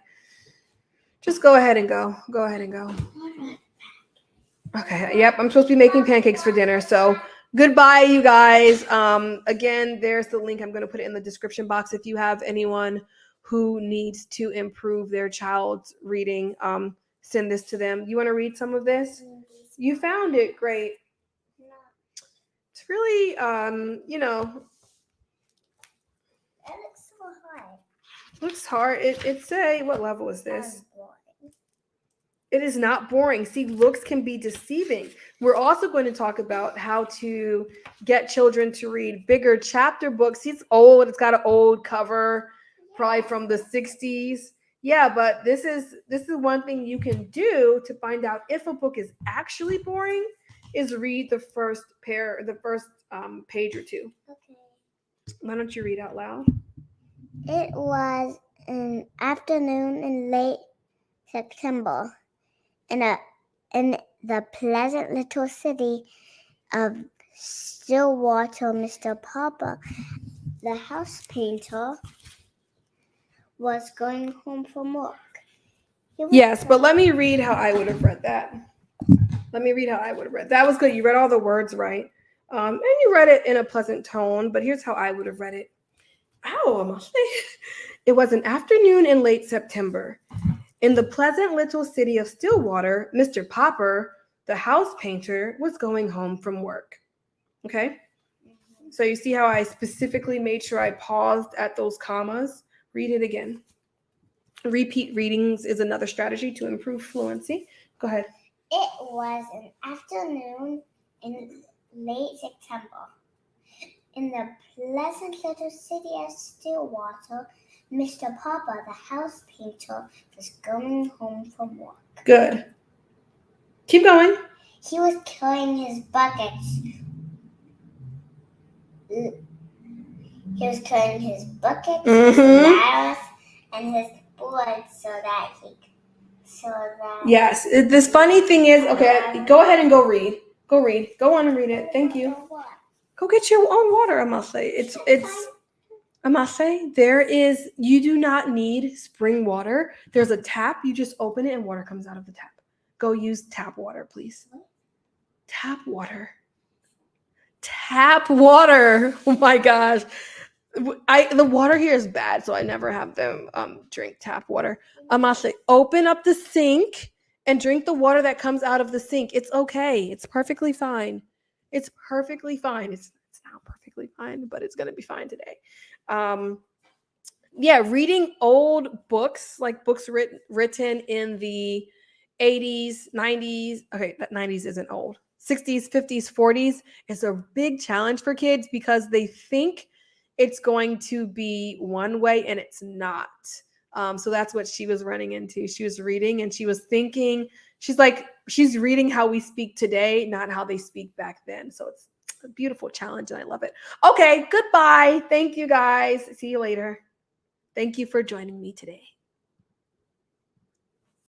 Just go ahead and go. Go ahead and go. Okay. Yep. I'm supposed to be making pancakes for dinner. So goodbye, you guys. Again, there's the link. I'm going to put it in the description box. If you have anyone who needs to improve their child's reading, send this to them. You want to read some of this? You found it. Great. It's really, you know, It looks so hard. looks hard. It's what level is this? It is not boring. See, looks can be deceiving. We're also going to talk about how to get children to read bigger chapter books. See, it's old. It's got an old cover, probably from the 60s. Yeah, but this is one thing you can do to find out if a book is actually boring, is read the first page or two. Okay. Why don't you read out loud? It was an afternoon in late September in the pleasant little city of Stillwater. Mr. Popper, the house painter, was going home from work. Yes, but let me read how I would have read that. That was good. You read all the words right. And you read it in a pleasant tone, but here's how I would have read it. Ow, it was an afternoon in late September. In the pleasant little city of Stillwater, Mr. Popper, the house painter, was going home from work. Okay? So you see how I specifically made sure I paused at those commas? Read it again. Repeat readings is another strategy to improve fluency. Go ahead. It was an afternoon in late September. In the pleasant little city of Stillwater, Mr. Popper, the house painter, was going home from work. Good. Keep going. He was carrying his buckets. His Mhm. ladders, and his boards Yes. This funny thing is, okay, go ahead and go read. Go read. Go on and read it. Thank you. Go get your own water, I must say. I must say, you do not need spring water. There's a tap. You just open it and water comes out of the tap. Go use tap water, please. Tap water. Tap water. Oh my gosh. The water here is bad, so I never have them drink tap water. I must say, open up the sink and drink the water that comes out of the sink. It's okay. It's perfectly fine. It's perfectly fine. It's not perfectly fine, but it's going to be fine today. Reading old books, like books written in the 80s, 90s. Okay, that 90s isn't old. 60s, 50s, 40s is a big challenge for kids because they think it's going to be one way and it's not. So that's what she was running into. She was reading and she was thinking, she's reading how we speak today, not how they speak back then. So it's a beautiful challenge and I love it. Okay, goodbye. Thank you guys. See you later. Thank you for joining me today.